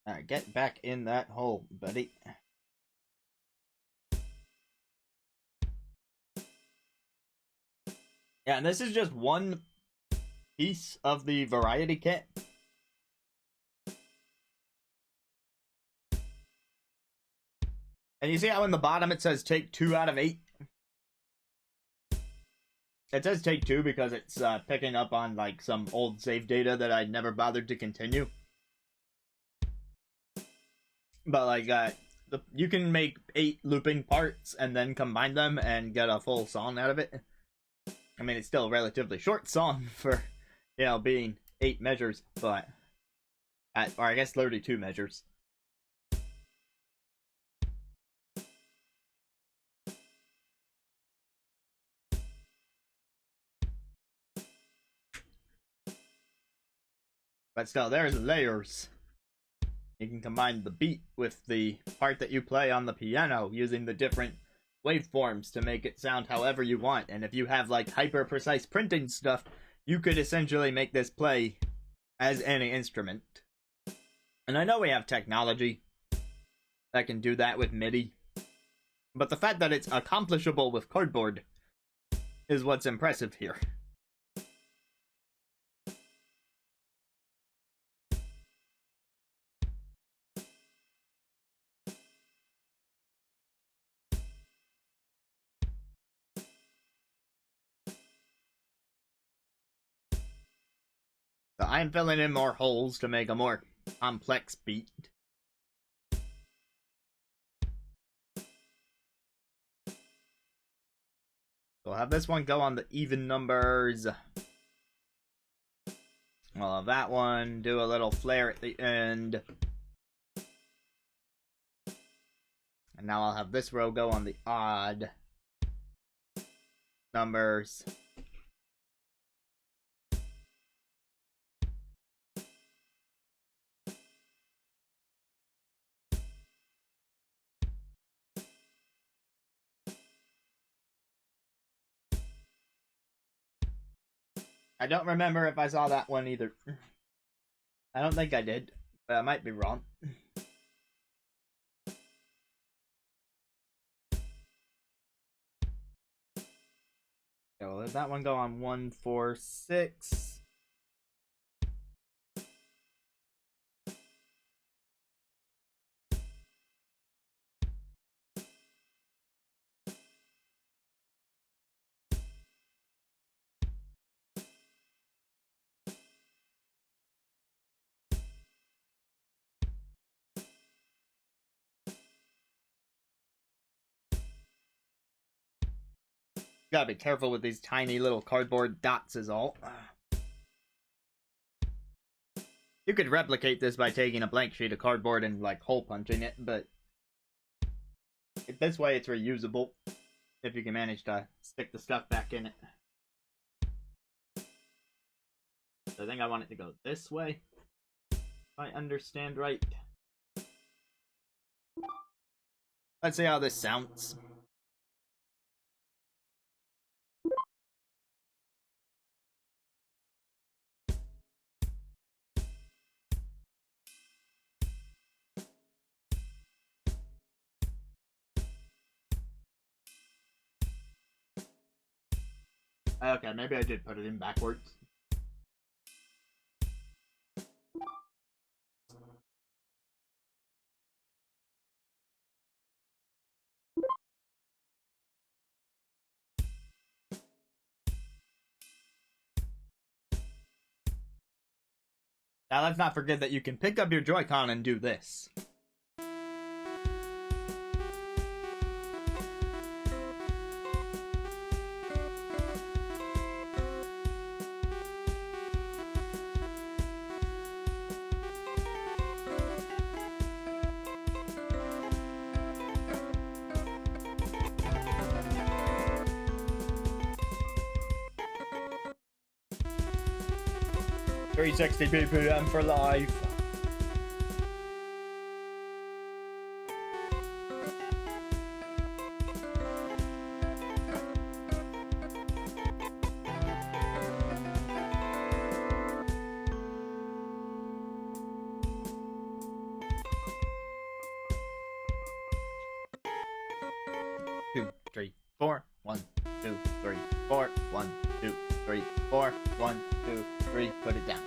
Alright, get back in that hole, buddy. Yeah, and this is just one piece of the variety kit. And you see how in the bottom it says take 2 out of 8? It says take 2 because it's picking up on like some old save data that I never bothered to continue. But like, you can make 8 looping parts and then combine them and get a full song out of it. I mean, it's still a relatively short song for, you know, being 8 measures, but or I guess 32 measures. But still, there's layers. You can combine the beat with the part that you play on the piano using the different waveforms to make it sound however you want. And if you have like hyper precise printing stuff, you could essentially make this play as any instrument. And I know we have technology that can do that with MIDI, but the fact that it's accomplishable with cardboard is what's impressive here. So I'm filling in more holes to make a more complex beat. We'll have this one go on the even numbers. We'll have that one do a little flare at the end. And now I'll have this row go on the odd numbers. I don't remember if I saw that one either. I don't think I did, but I might be wrong. So let that one go on 1, 4, 6. Gotta be careful with these tiny little cardboard dots is all. You could replicate this by taking a blank sheet of cardboard and like hole punching it, but this way it's reusable if you can manage to stick the stuff back in it. I think I want it to go this way, if I understand right. Let's see how this sounds. Okay, maybe I did put it in backwards. Now let's not forget that you can pick up your Joy-Con and do this. $360 BPM for life. Two, three, four. 1, 2, 3, 4. 1, 2, 3, 4. 1, 2, 3. Put it down.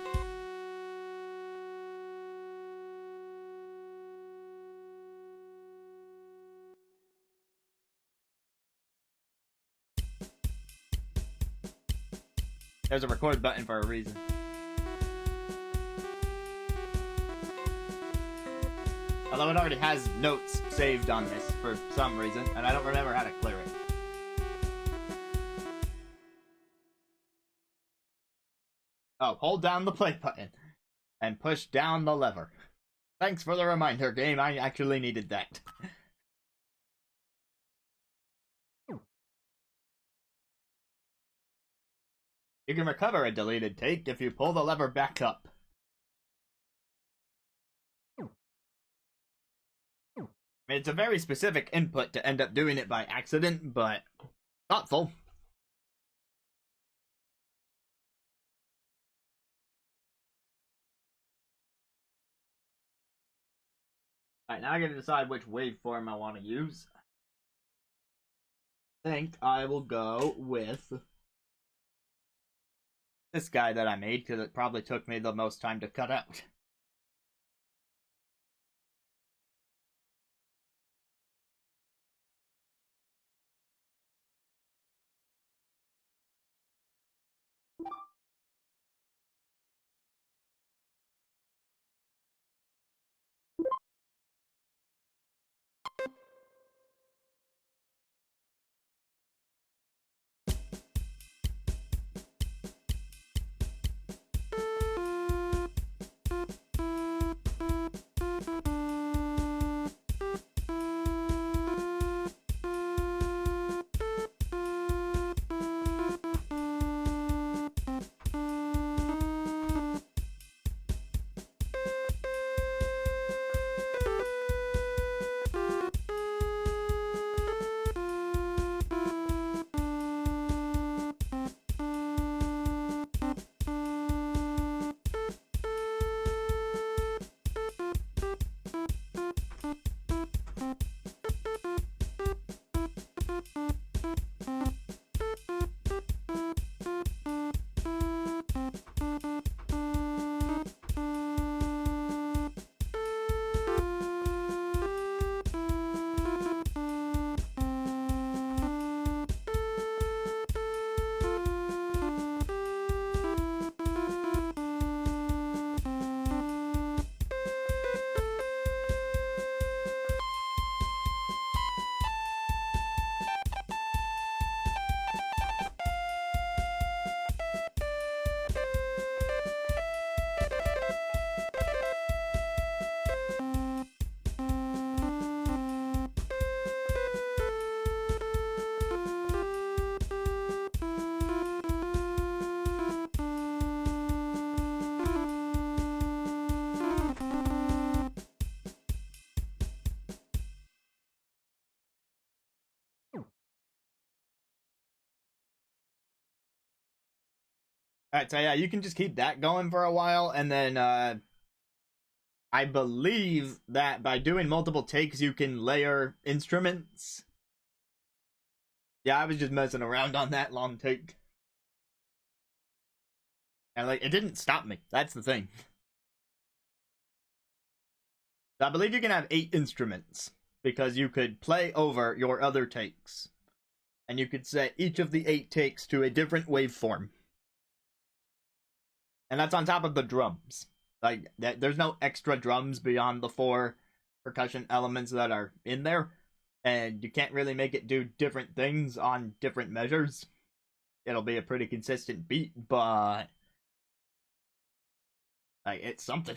There's a record button for a reason. Although it already has notes saved on this for some reason, and I don't remember how to clear it. Oh, hold down the play button and push down the lever. Thanks for the reminder, game. I actually needed that. You can recover a deleted take if you pull the lever back up. I mean, it's a very specific input to end up doing it by accident, but thoughtful. Alright, now I gotta decide which waveform I want to use. I think I will go with this guy that I made, because it probably took me the most time to cut out. Alright, so yeah, you can just keep that going for a while, and then I believe that by doing multiple takes, you can layer instruments. Yeah, I was just messing around on that long take. And like, it didn't stop me. That's the thing. I believe you can have 8 instruments because you could play over your other takes. And you could set each of the 8 takes to a different waveform. And that's on top of the drums. Like, there's no extra drums beyond the 4 percussion elements that are in there. And you can't really make it do different things on different measures. It'll be a pretty consistent beat, but like, it's something.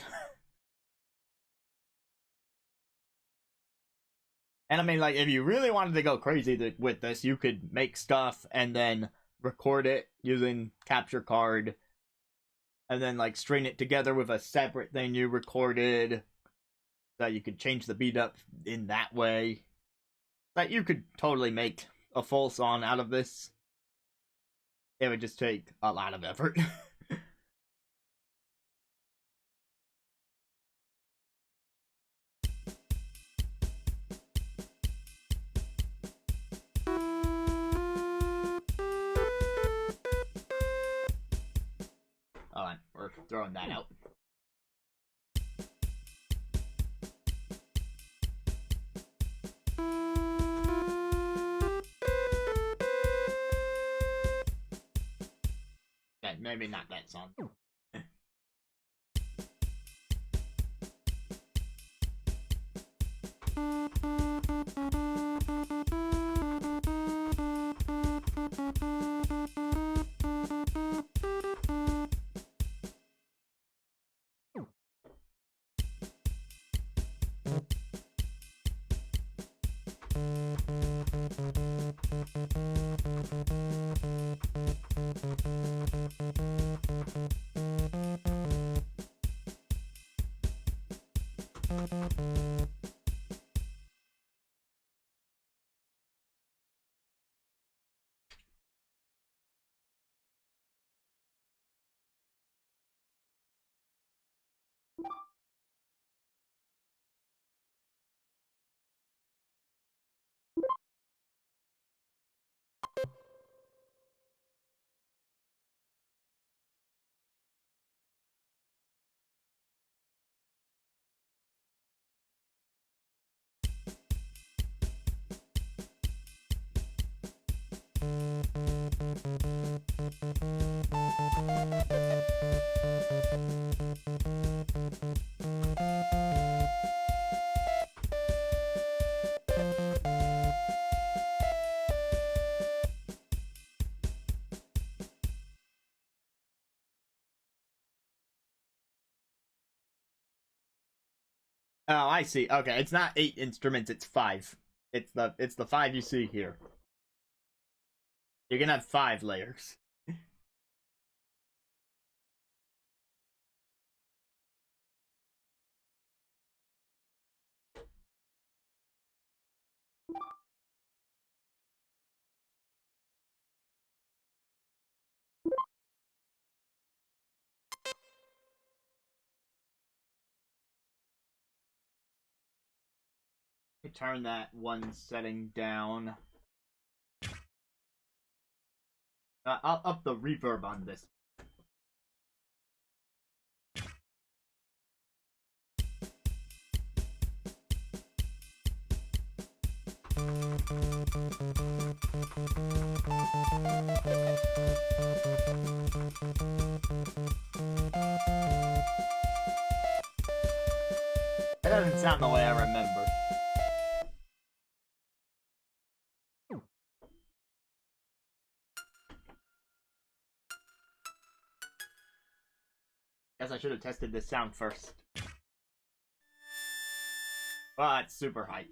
And I mean, like, if you really wanted to go crazy with this, you could make stuff and then record it using capture card, and then like string it together with a separate thing you recorded, so you could change the beat up in that way. Like, you could totally make a full song out of this. It would just take a lot of effort. Hold on, we're throwing that out. Yeah, maybe not that song. Oh, I see. Okay, it's not 8 instruments, it's 5. It's the 5 you see here. You can have 5 layers. Turn that one setting down. I'll up the reverb on this. It doesn't sound the way I remember. Guess I should have tested this sound first. Well, it's super high.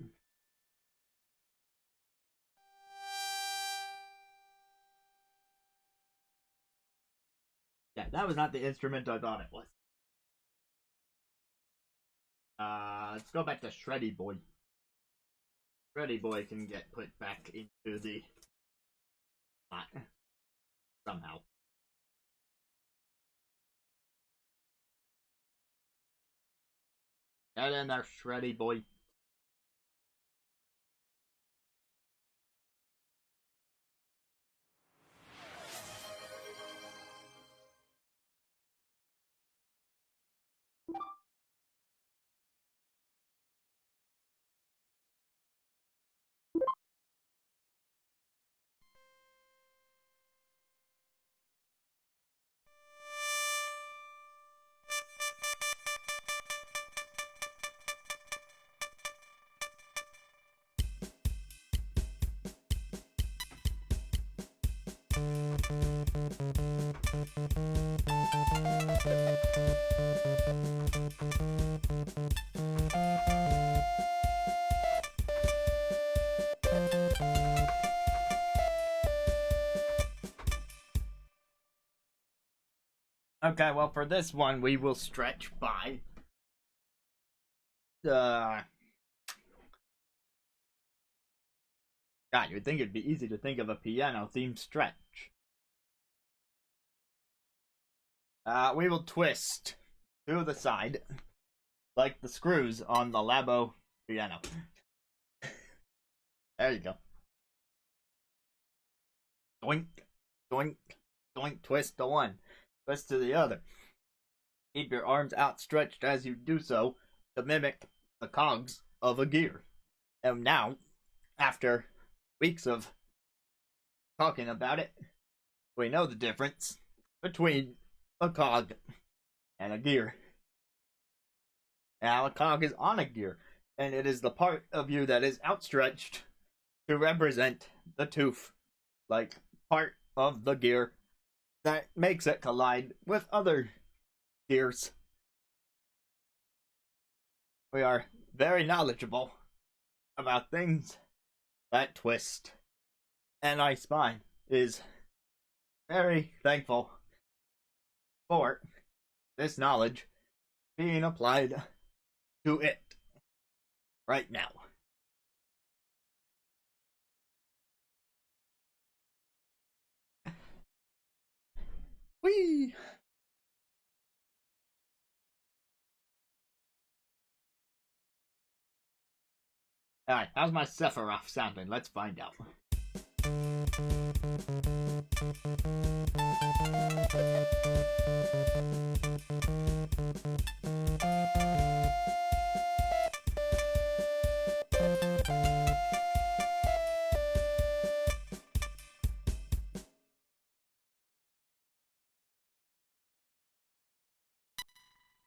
Yeah, that was not the instrument I thought it was. Let's go back to Shreddy Boy. Shreddy Boy can get put back into the spot somehow. Get in there, shreddy boy. Okay, well, for this one, we will stretch by God, you'd think it'd be easy to think of a piano-themed stretch. We will twist to the side like the screws on the Labo piano. There you go. Doink, doink, doink, twist to one, twist to the other. Keep your arms outstretched as you do so to mimic the cogs of a gear. And now, after weeks of talking about it, we know the difference between a cog and a gear. Now, a cog is on a gear, and it is the part of you that is outstretched to represent the tooth, like part of the gear that makes it collide with other gears. We are very knowledgeable about things that twist, and I Spine is very thankful for this knowledge being applied to it right now. Whee! Alright, how's my Sephiroth sounding? Let's find out.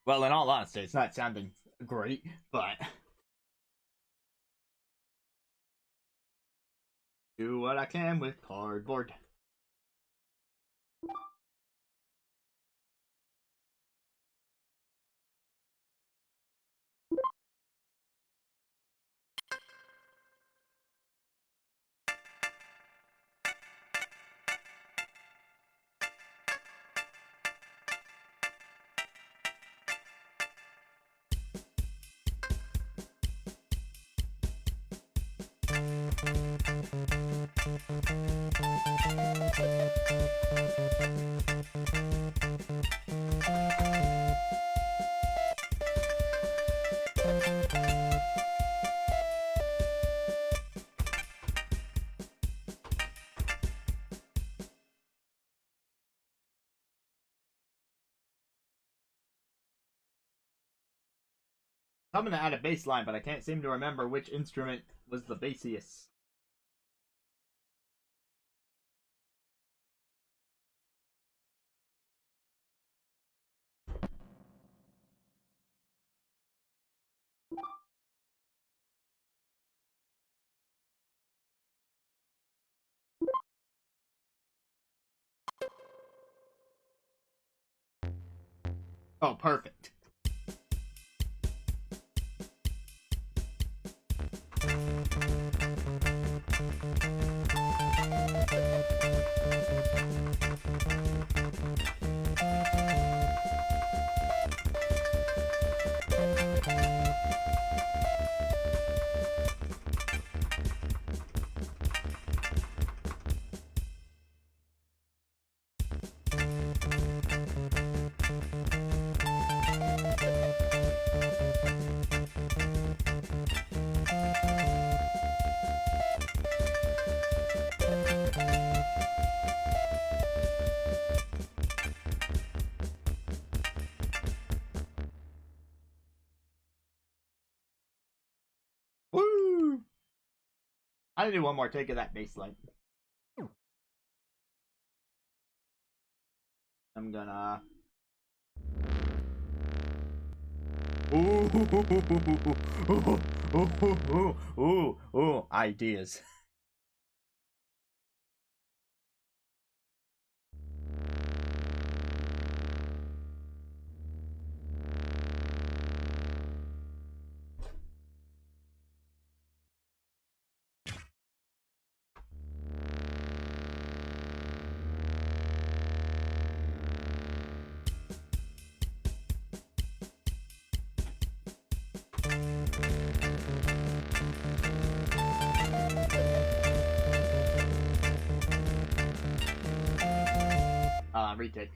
Well, in all honesty, it's not sounding great, but do what I can with cardboard. I'm gonna add a bass line, but I can't seem to remember which instrument was the bassiest. Oh, perfect. I'm gonna do one more take of that baseline. I'm gonna. Ooh, ideas. Retake.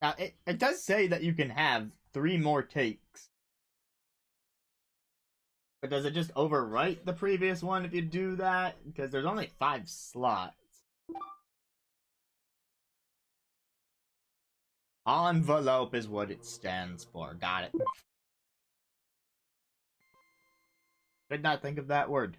Now, it does say that you can have 3 more takes. But does it just overwrite the previous one if you do that? Because there's only 5 slots. Envelope is what it stands for. Got it. Could not think of that word.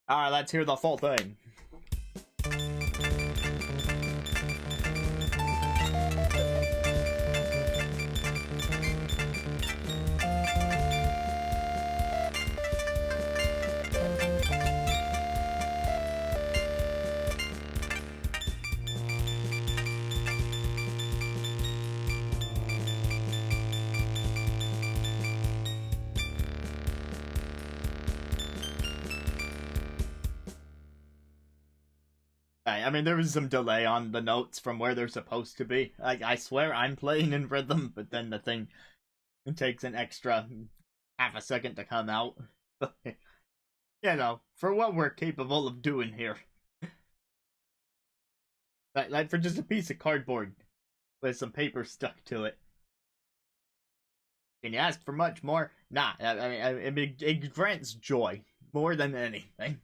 Alright, let's hear the full thing. I mean, there was some delay on the notes from where they're supposed to be. I swear I'm playing in rhythm, but then the thing takes an extra half a second to come out. You know, for what we're capable of doing here. Like for just a piece of cardboard with some paper stuck to it. Can you ask for much more? Nah, I mean, it grants joy more than anything.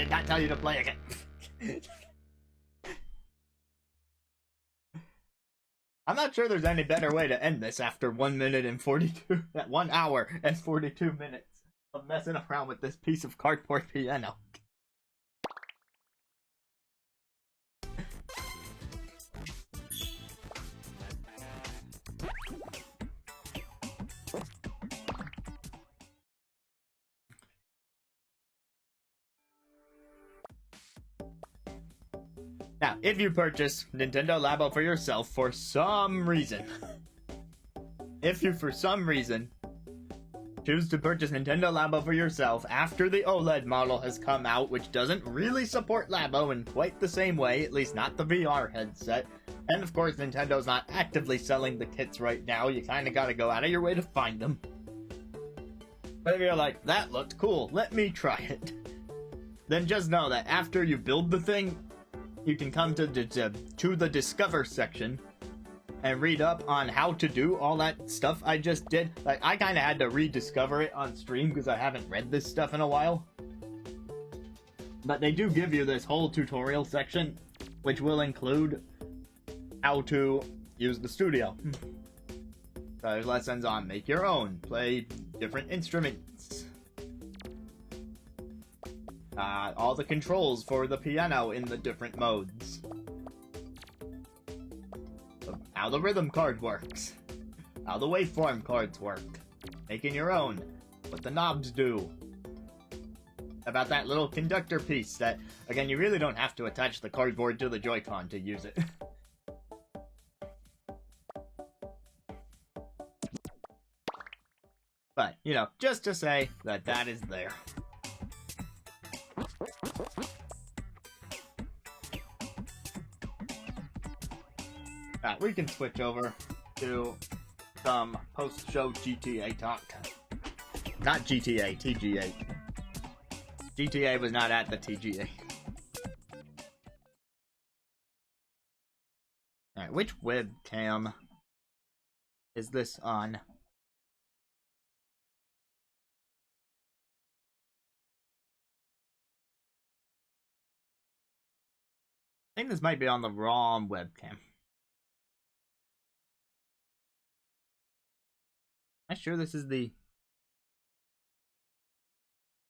did not tell you to play again. I'm not sure there's any better way to end this after 1 minute and 42, 1 hour and 42 minutes of messing around with this piece of cardboard piano. Now, if you purchase Nintendo Labo for yourself for some reason, if you for some reason choose to purchase Nintendo Labo for yourself after the OLED model has come out, which doesn't really support Labo in quite the same way, at least not the VR headset, and of course Nintendo's not actively selling the kits right now, you kinda gotta go out of your way to find them. But if you're like, that looked cool, let me try it, then just know that after you build the thing, you can come to the Discover section and read up on how to do all that stuff I just did. Like, I kind of had to rediscover it on stream because I haven't read this stuff in a while. But they do give you this whole tutorial section, which will include how to use the studio. So there's lessons on make your own, play different instruments, all the controls for the piano in the different modes, how the rhythm card works, how the waveform cards work, making your own, what the knobs do, about that little conductor piece that, again, you really don't have to attach the cardboard to the Joy-Con to use it. But, you know, just to say that that is there. Alright, we can switch over to some post-show GTA talk. Not GTA, TGA. GTA was not at the TGA. Alright, which webcam is this on? I think this might be on the wrong webcam. I'm sure this is the...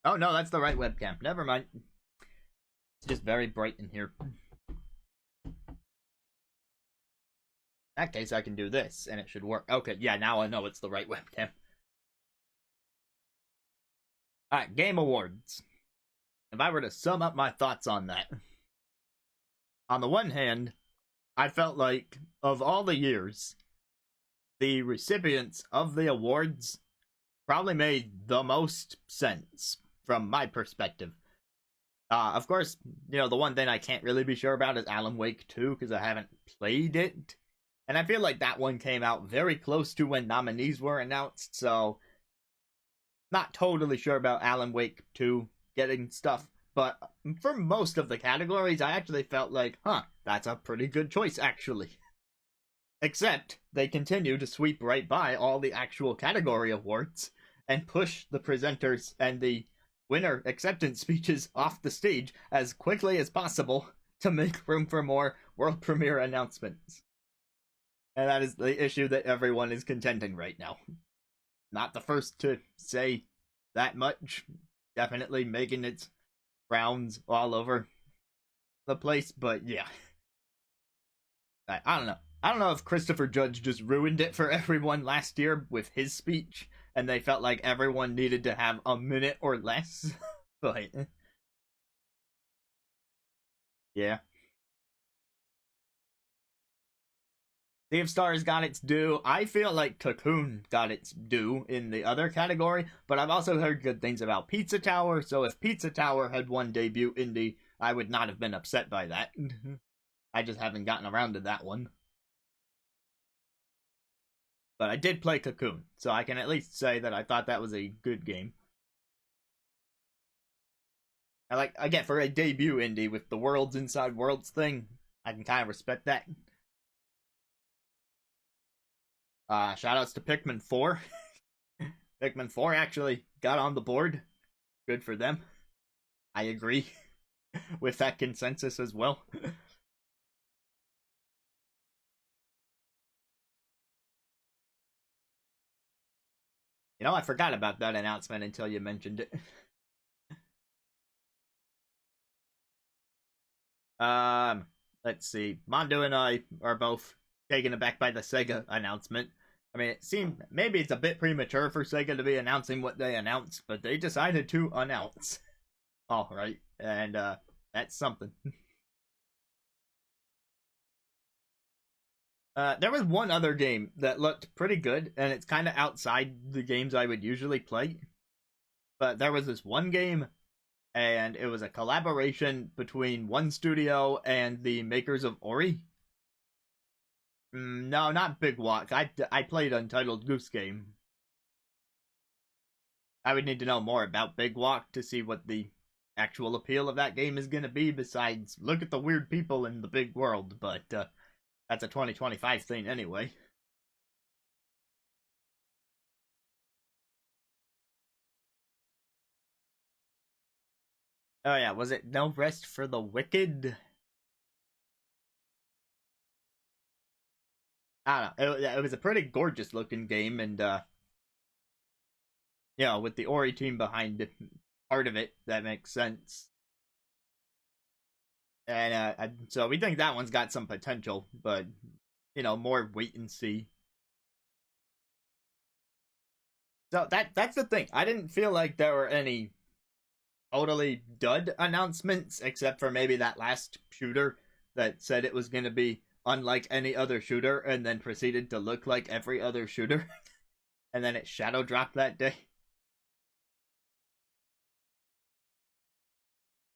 Oh no, that's the right webcam. Never mind. It's just very bright in here. In that case, I can do this, and it should work. Okay, yeah, now I know it's the right webcam. Alright, Game Awards. If I were to sum up my thoughts on that... On the one hand, I felt like, of all the years, the recipients of the awards probably made the most sense, from my perspective. Of course, you know, the one thing I can't really be sure about is Alan Wake 2, because I haven't played it. And I feel like that one came out very close to when nominees were announced, so... Not totally sure about Alan Wake 2 getting stuff. But for most of the categories, I actually felt like, huh, that's a pretty good choice, actually. Except, they continue to sweep right by all the actual category awards, and push the presenters and the winner acceptance speeches off the stage as quickly as possible to make room for more world premiere announcements. And that is the issue that everyone is contending right now. Not the first to say that much, definitely making its rounds all over the place, but yeah. I don't know. I don't know if Christopher Judge just ruined it for everyone last year with his speech, and they felt like everyone needed to have a minute or less, but... Yeah. Sea of Stars got its due. I feel like Cocoon got its due in the other category, but I've also heard good things about Pizza Tower, so if Pizza Tower had won debut indie, I would not have been upset by that. I just haven't gotten around to that one. But I did play Cocoon, so I can at least say that I thought that was a good game. I get for a debut indie with the Worlds Inside Worlds thing, I can kind of respect that. Shoutouts to Pikmin 4. Pikmin 4 actually got on the board. Good for them. I agree. with that consensus as well. You know, I forgot about that announcement until you mentioned it. Um, let's see. Mondo and I are both taken aback by the Sega announcement. I mean, it seemed maybe it's a bit premature for Sega to be announcing what they announced, but they decided to announce. All right, and that's something. There was one other game that looked pretty good, and it's kind of outside the games I would usually play. But there was this one game, and it was a collaboration between one studio and the makers of Ori. No, not Big Walk. I played Untitled Goose Game. I would need to know more about Big Walk to see what the actual appeal of that game is going to be, besides look at the weird people in the big world, but that's a 2025 thing anyway. Oh yeah, was it No Rest for the Wicked? I don't know. It was a pretty gorgeous looking game, and with the Ori team behind it, part of it, that makes sense. And so we think that one's got some potential, but more wait and see. So that's the thing. I didn't feel like there were any totally dud announcements, except for maybe that last shooter that said it was going to be unlike any other shooter, and then proceeded to look like every other shooter, and then it shadow dropped that day.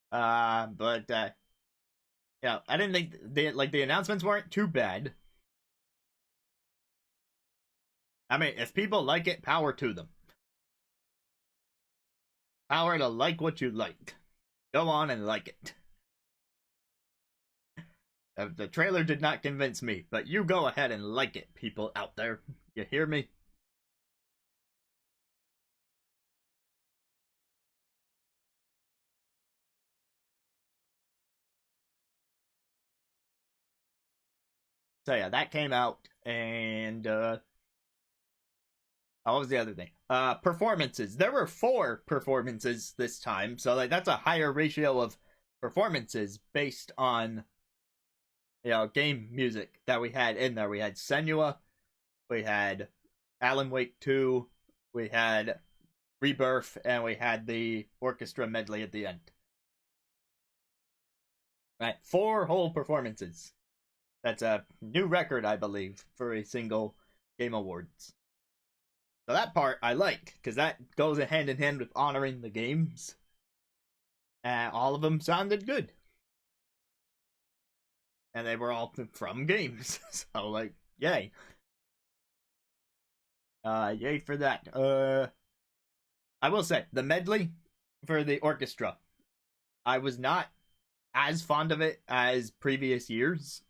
But I didn't think the announcements weren't too bad. I mean, if people like it, power to them. Power to like what you like. Go on and like it. The trailer did not convince me, but you go ahead and like it, people out there. You hear me? So yeah, that came out, and what was the other thing? Performances. There were 4 performances this time, so that's a higher ratio of performances based on game music that we had in there. We had Senua, we had Alan Wake 2, we had Rebirth, and we had the orchestra medley at the end. Right, 4 whole performances. That's a new record, I believe, for a single Game Awards. So that part I like, because that goes hand in hand with honoring the games. All of them sounded good. And they were all from games. So, yay. Yay for that. I will say, the medley for the orchestra, I was not as fond of it as previous years.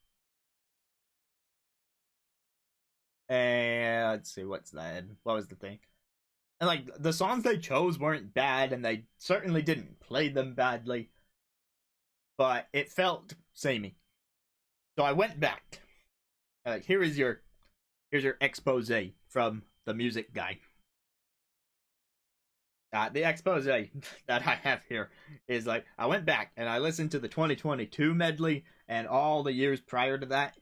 And let's see, what's that? What was the thing? And the songs they chose weren't bad, and they certainly didn't play them badly, but it felt samey. So I went back. Here's your expose from the music guy. The expose that I have here is I went back and I listened to the 2022 medley and all the years prior to that,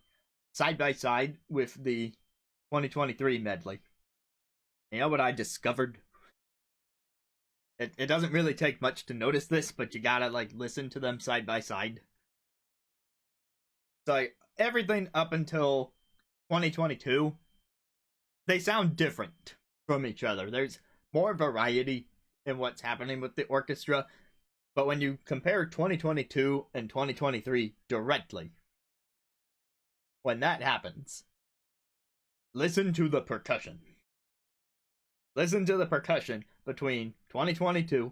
side by side with the 2023 medley. You know what I discovered? It doesn't really take much to notice this, but you gotta listen to them side by side. So everything up until 2022, they sound different from each other. There's more variety in what's happening with the orchestra, but when you compare 2022 and 2023 directly, when that happens, listen to the percussion. Listen to the percussion between 2022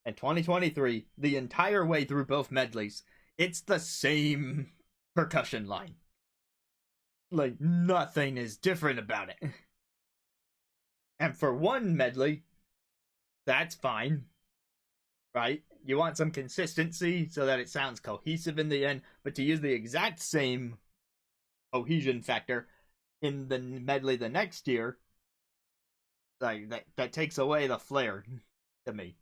and 2023 the entire way through both medleys. It's the same percussion line. Nothing is different about it. And for one medley, that's fine, right? you want some consistency so that it sounds cohesive in the end, but to use the exact same cohesion factor in the medley the next year, like that takes away the flair to me.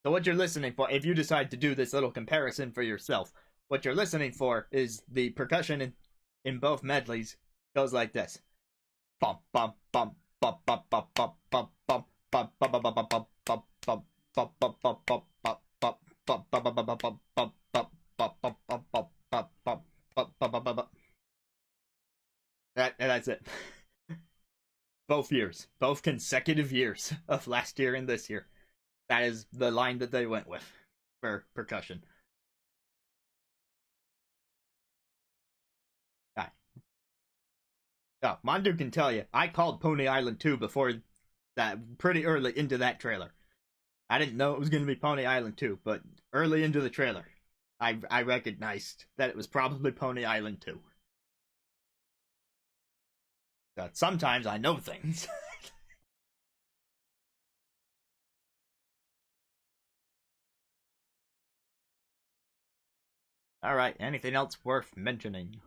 So what you're listening for, if you decide to do this little comparison for yourself, what you're listening for is the percussion in both medleys goes like this. Bum bum bum bum bum bum bum bum bum bum bum bum bum bum bum bum bum bum bum bum that's it. Both years, both consecutive years of last year and this year. That is the line that they went with for percussion. Right. Oh, Mandu can tell you, I called Pony Island 2 before that, pretty early into that trailer. I didn't know it was going to be Pony Island 2, but early into the trailer, I recognized that it was probably Pony Island 2. But sometimes I know things. Alright, anything else worth mentioning?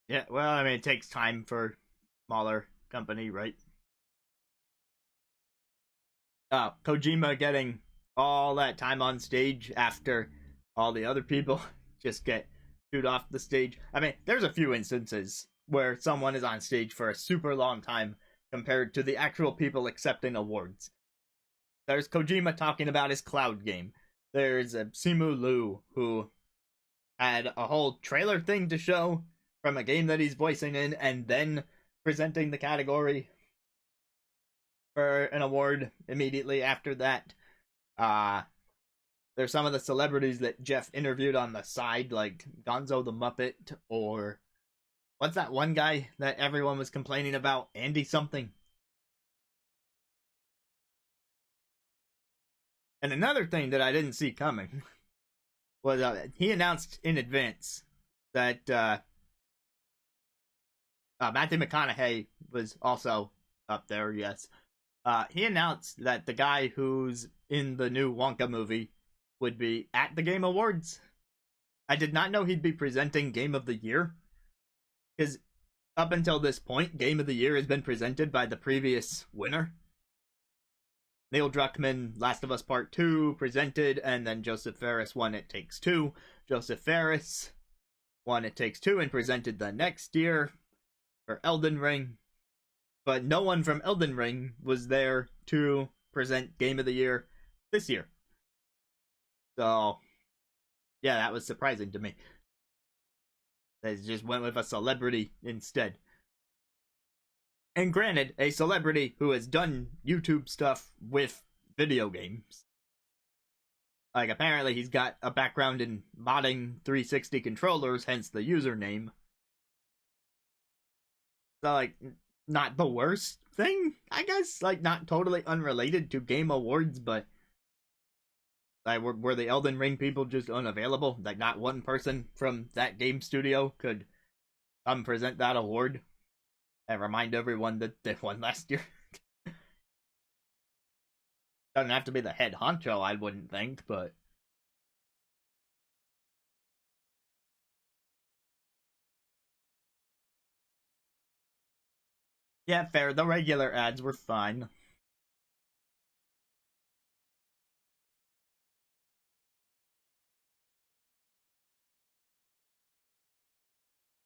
Yeah, well, I mean, it takes time for smaller company, right? Kojima getting all that time on stage after all the other people just get chewed off the stage. I mean, there's a few instances where someone is on stage for a super long time compared to the actual people accepting awards. There's Kojima talking about his cloud game. There's Simu Liu, who had a whole trailer thing to show from a game that he's voicing in, and then presenting the category for an award immediately after that. Uh, there's some of the celebrities that Jeff interviewed on the side, like Gonzo the Muppet, or what's that one guy that everyone was complaining about? Andy something. And another thing that I didn't see coming was he announced in advance that Matthew McConaughey was also up there, yes. He announced that the guy who's in the new Wonka movie would be at the Game Awards. I did not know he'd be presenting Game of the Year, because up until this point, Game of the Year has been presented by the previous winner. Neil Druckmann, Last of Us Part 2, presented, and then Joseph Fares won It Takes Two. Joseph Fares won It Takes Two and presented the next year for Elden Ring. But no one from Elden Ring was there to present Game of the Year this year. So, yeah, that was surprising to me. They just went with a celebrity instead. And granted, a celebrity who has done YouTube stuff with video games. Like, apparently he's got a background in modding 360 controllers, hence the username. So, like, not the worst thing, I guess. Like, not totally unrelated to Game Awards, but like, were the Elden Ring people just unavailable? Like, not one person from that game studio could come present that award and remind everyone that they won last year. Doesn't have to be the head honcho, I wouldn't think, but yeah, fair. The regular ads were fine.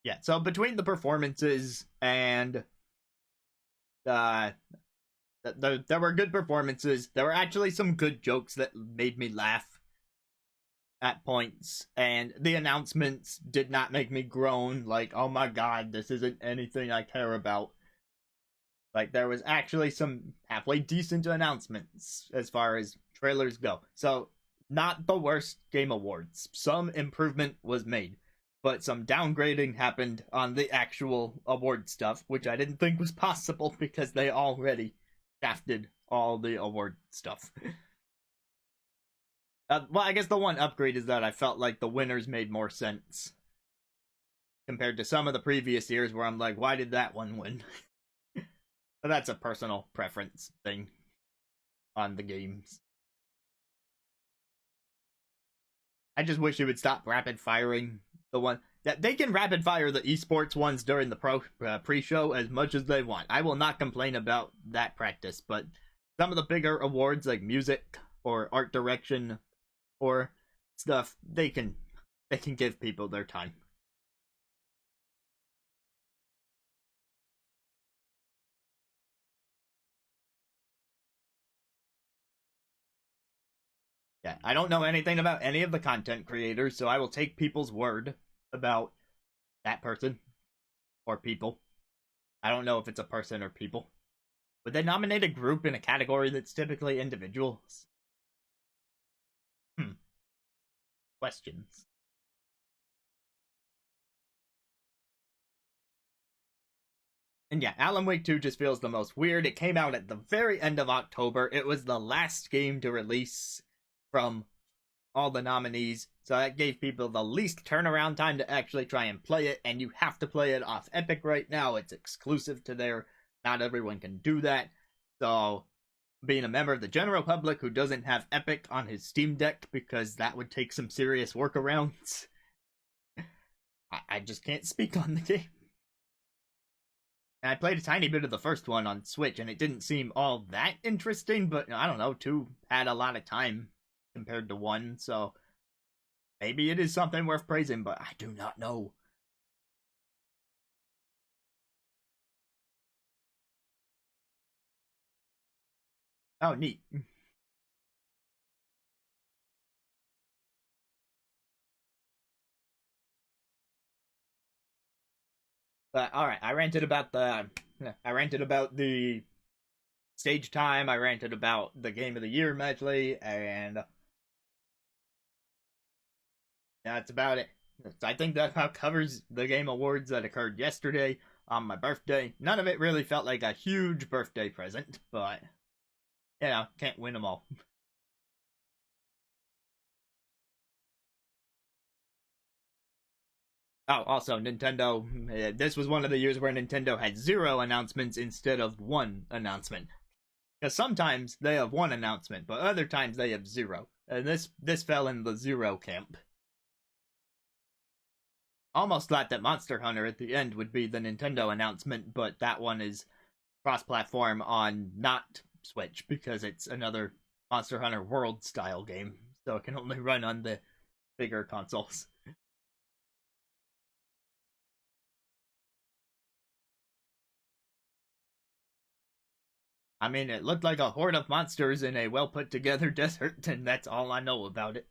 Yeah, so between the performances and uh there were good performances. There were actually some good jokes that made me laugh at points, and the announcements did not make me groan like, "Oh my god, this isn't anything I care about." Like, there was actually some halfway decent announcements as far as trailers go. So, not the worst Game Awards. Some improvement was made, but some downgrading happened on the actual award stuff, which I didn't think was possible because they already shafted all the award stuff. Well, I guess the one upgrade is that I felt like the winners made more sense. compared to some of the previous years where I'm like, why did that one win? But that's a personal preference thing on the games. I just wish it would stop rapid firing the one that they can rapid fire the esports ones during the pre-show as much as they want. I will not complain about that practice, but some of the bigger awards like music or art direction or stuff, they can give people their time. Yeah, I don't know anything about any of the content creators, so I will take people's word about that person or people. I don't know if it's a person or people. Would they nominate a group in a category that's typically individuals? Hmm. Questions. And yeah, Alan Wake 2 just feels the most weird. It came out at the very end of October. It was the last game to release from all the nominees, so that gave people the least turnaround time to actually try and play it, and you have to play it off Epic right now. It's exclusive to there. Not everyone can do that. So, being a member of the general public who doesn't have Epic on his Steam Deck, because that would take some serious workarounds, I just can't speak on the game. And I played a tiny bit of the first one on Switch, and it didn't seem all that interesting, but I don't know, 2 had a lot of time compared to 1, so maybe it is something worth praising, but I do not know. Oh, neat. But all right, I ranted about the stage time. I ranted about the game of the year medley, and that's about it. I think that about covers the game awards that occurred yesterday on my birthday. None of it really felt like a huge birthday present, but can't win them all. Oh, also Nintendo. This was one of the years where Nintendo had 0 announcements instead of 1 announcement. Because sometimes they have 1 announcement, but other times they have 0. And this fell in the 0 camp. Almost thought that Monster Hunter at the end would be the Nintendo announcement, but that one is cross-platform on not Switch because it's another Monster Hunter World style game, so it can only run on the bigger consoles. I mean, it looked like a horde of monsters in a well put together desert, and that's all I know about it.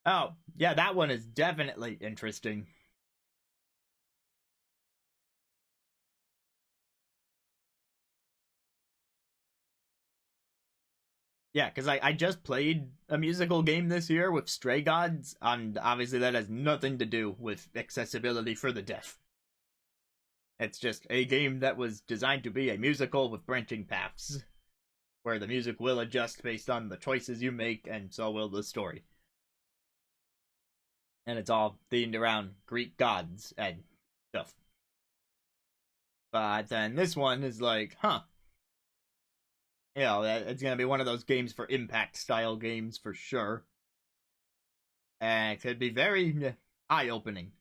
Oh, yeah, that one is definitely interesting. Yeah, because I just played a musical game this year with Stray Gods, and obviously that has nothing to do with accessibility for the deaf. It's just a game that was designed to be a musical with branching paths, where the music will adjust based on the choices you make, and so will the story. And it's all themed around Greek gods and stuff. But then this one is like, huh, it's gonna be one of those games for impact style games for sure. And it could be very eye opening.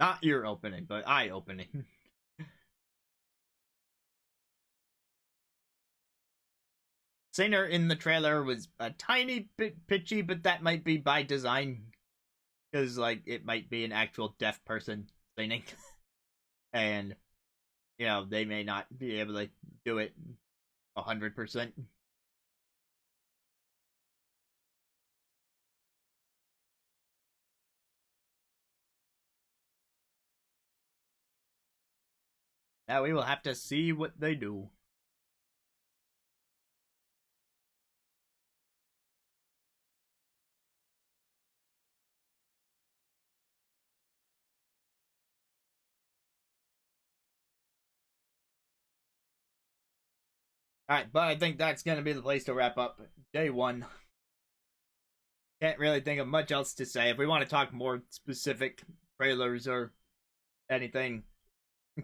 Not ear opening, but eye opening. Singer in the trailer was a tiny bit pitchy, but that might be by design. Because, like, it might be an actual deaf person singing. And, they may not be able to do it 100%. Now we will have to see what they do. Alright, but I think that's gonna be the place to wrap up day one. Can't really think of much else to say. If we want to talk more specific trailers or anything,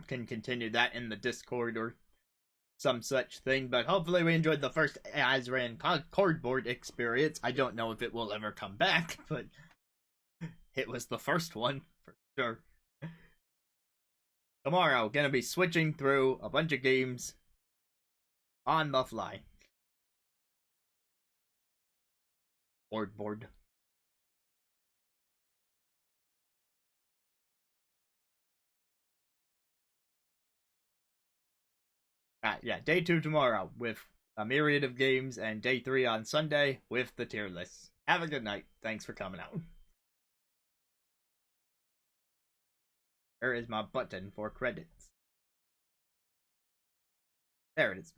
can continue that in the Discord or some such thing. But hopefully, we enjoyed the first Azran cardboard experience. I don't know if it will ever come back, but it was the first one for sure. Tomorrow, gonna be switching through a bunch of games on the fly. Board. Yeah, day 2 tomorrow with a myriad of games, and day 3 on Sunday with the tier lists. Have a good night. Thanks for coming out. Where is my button for credits? There it is.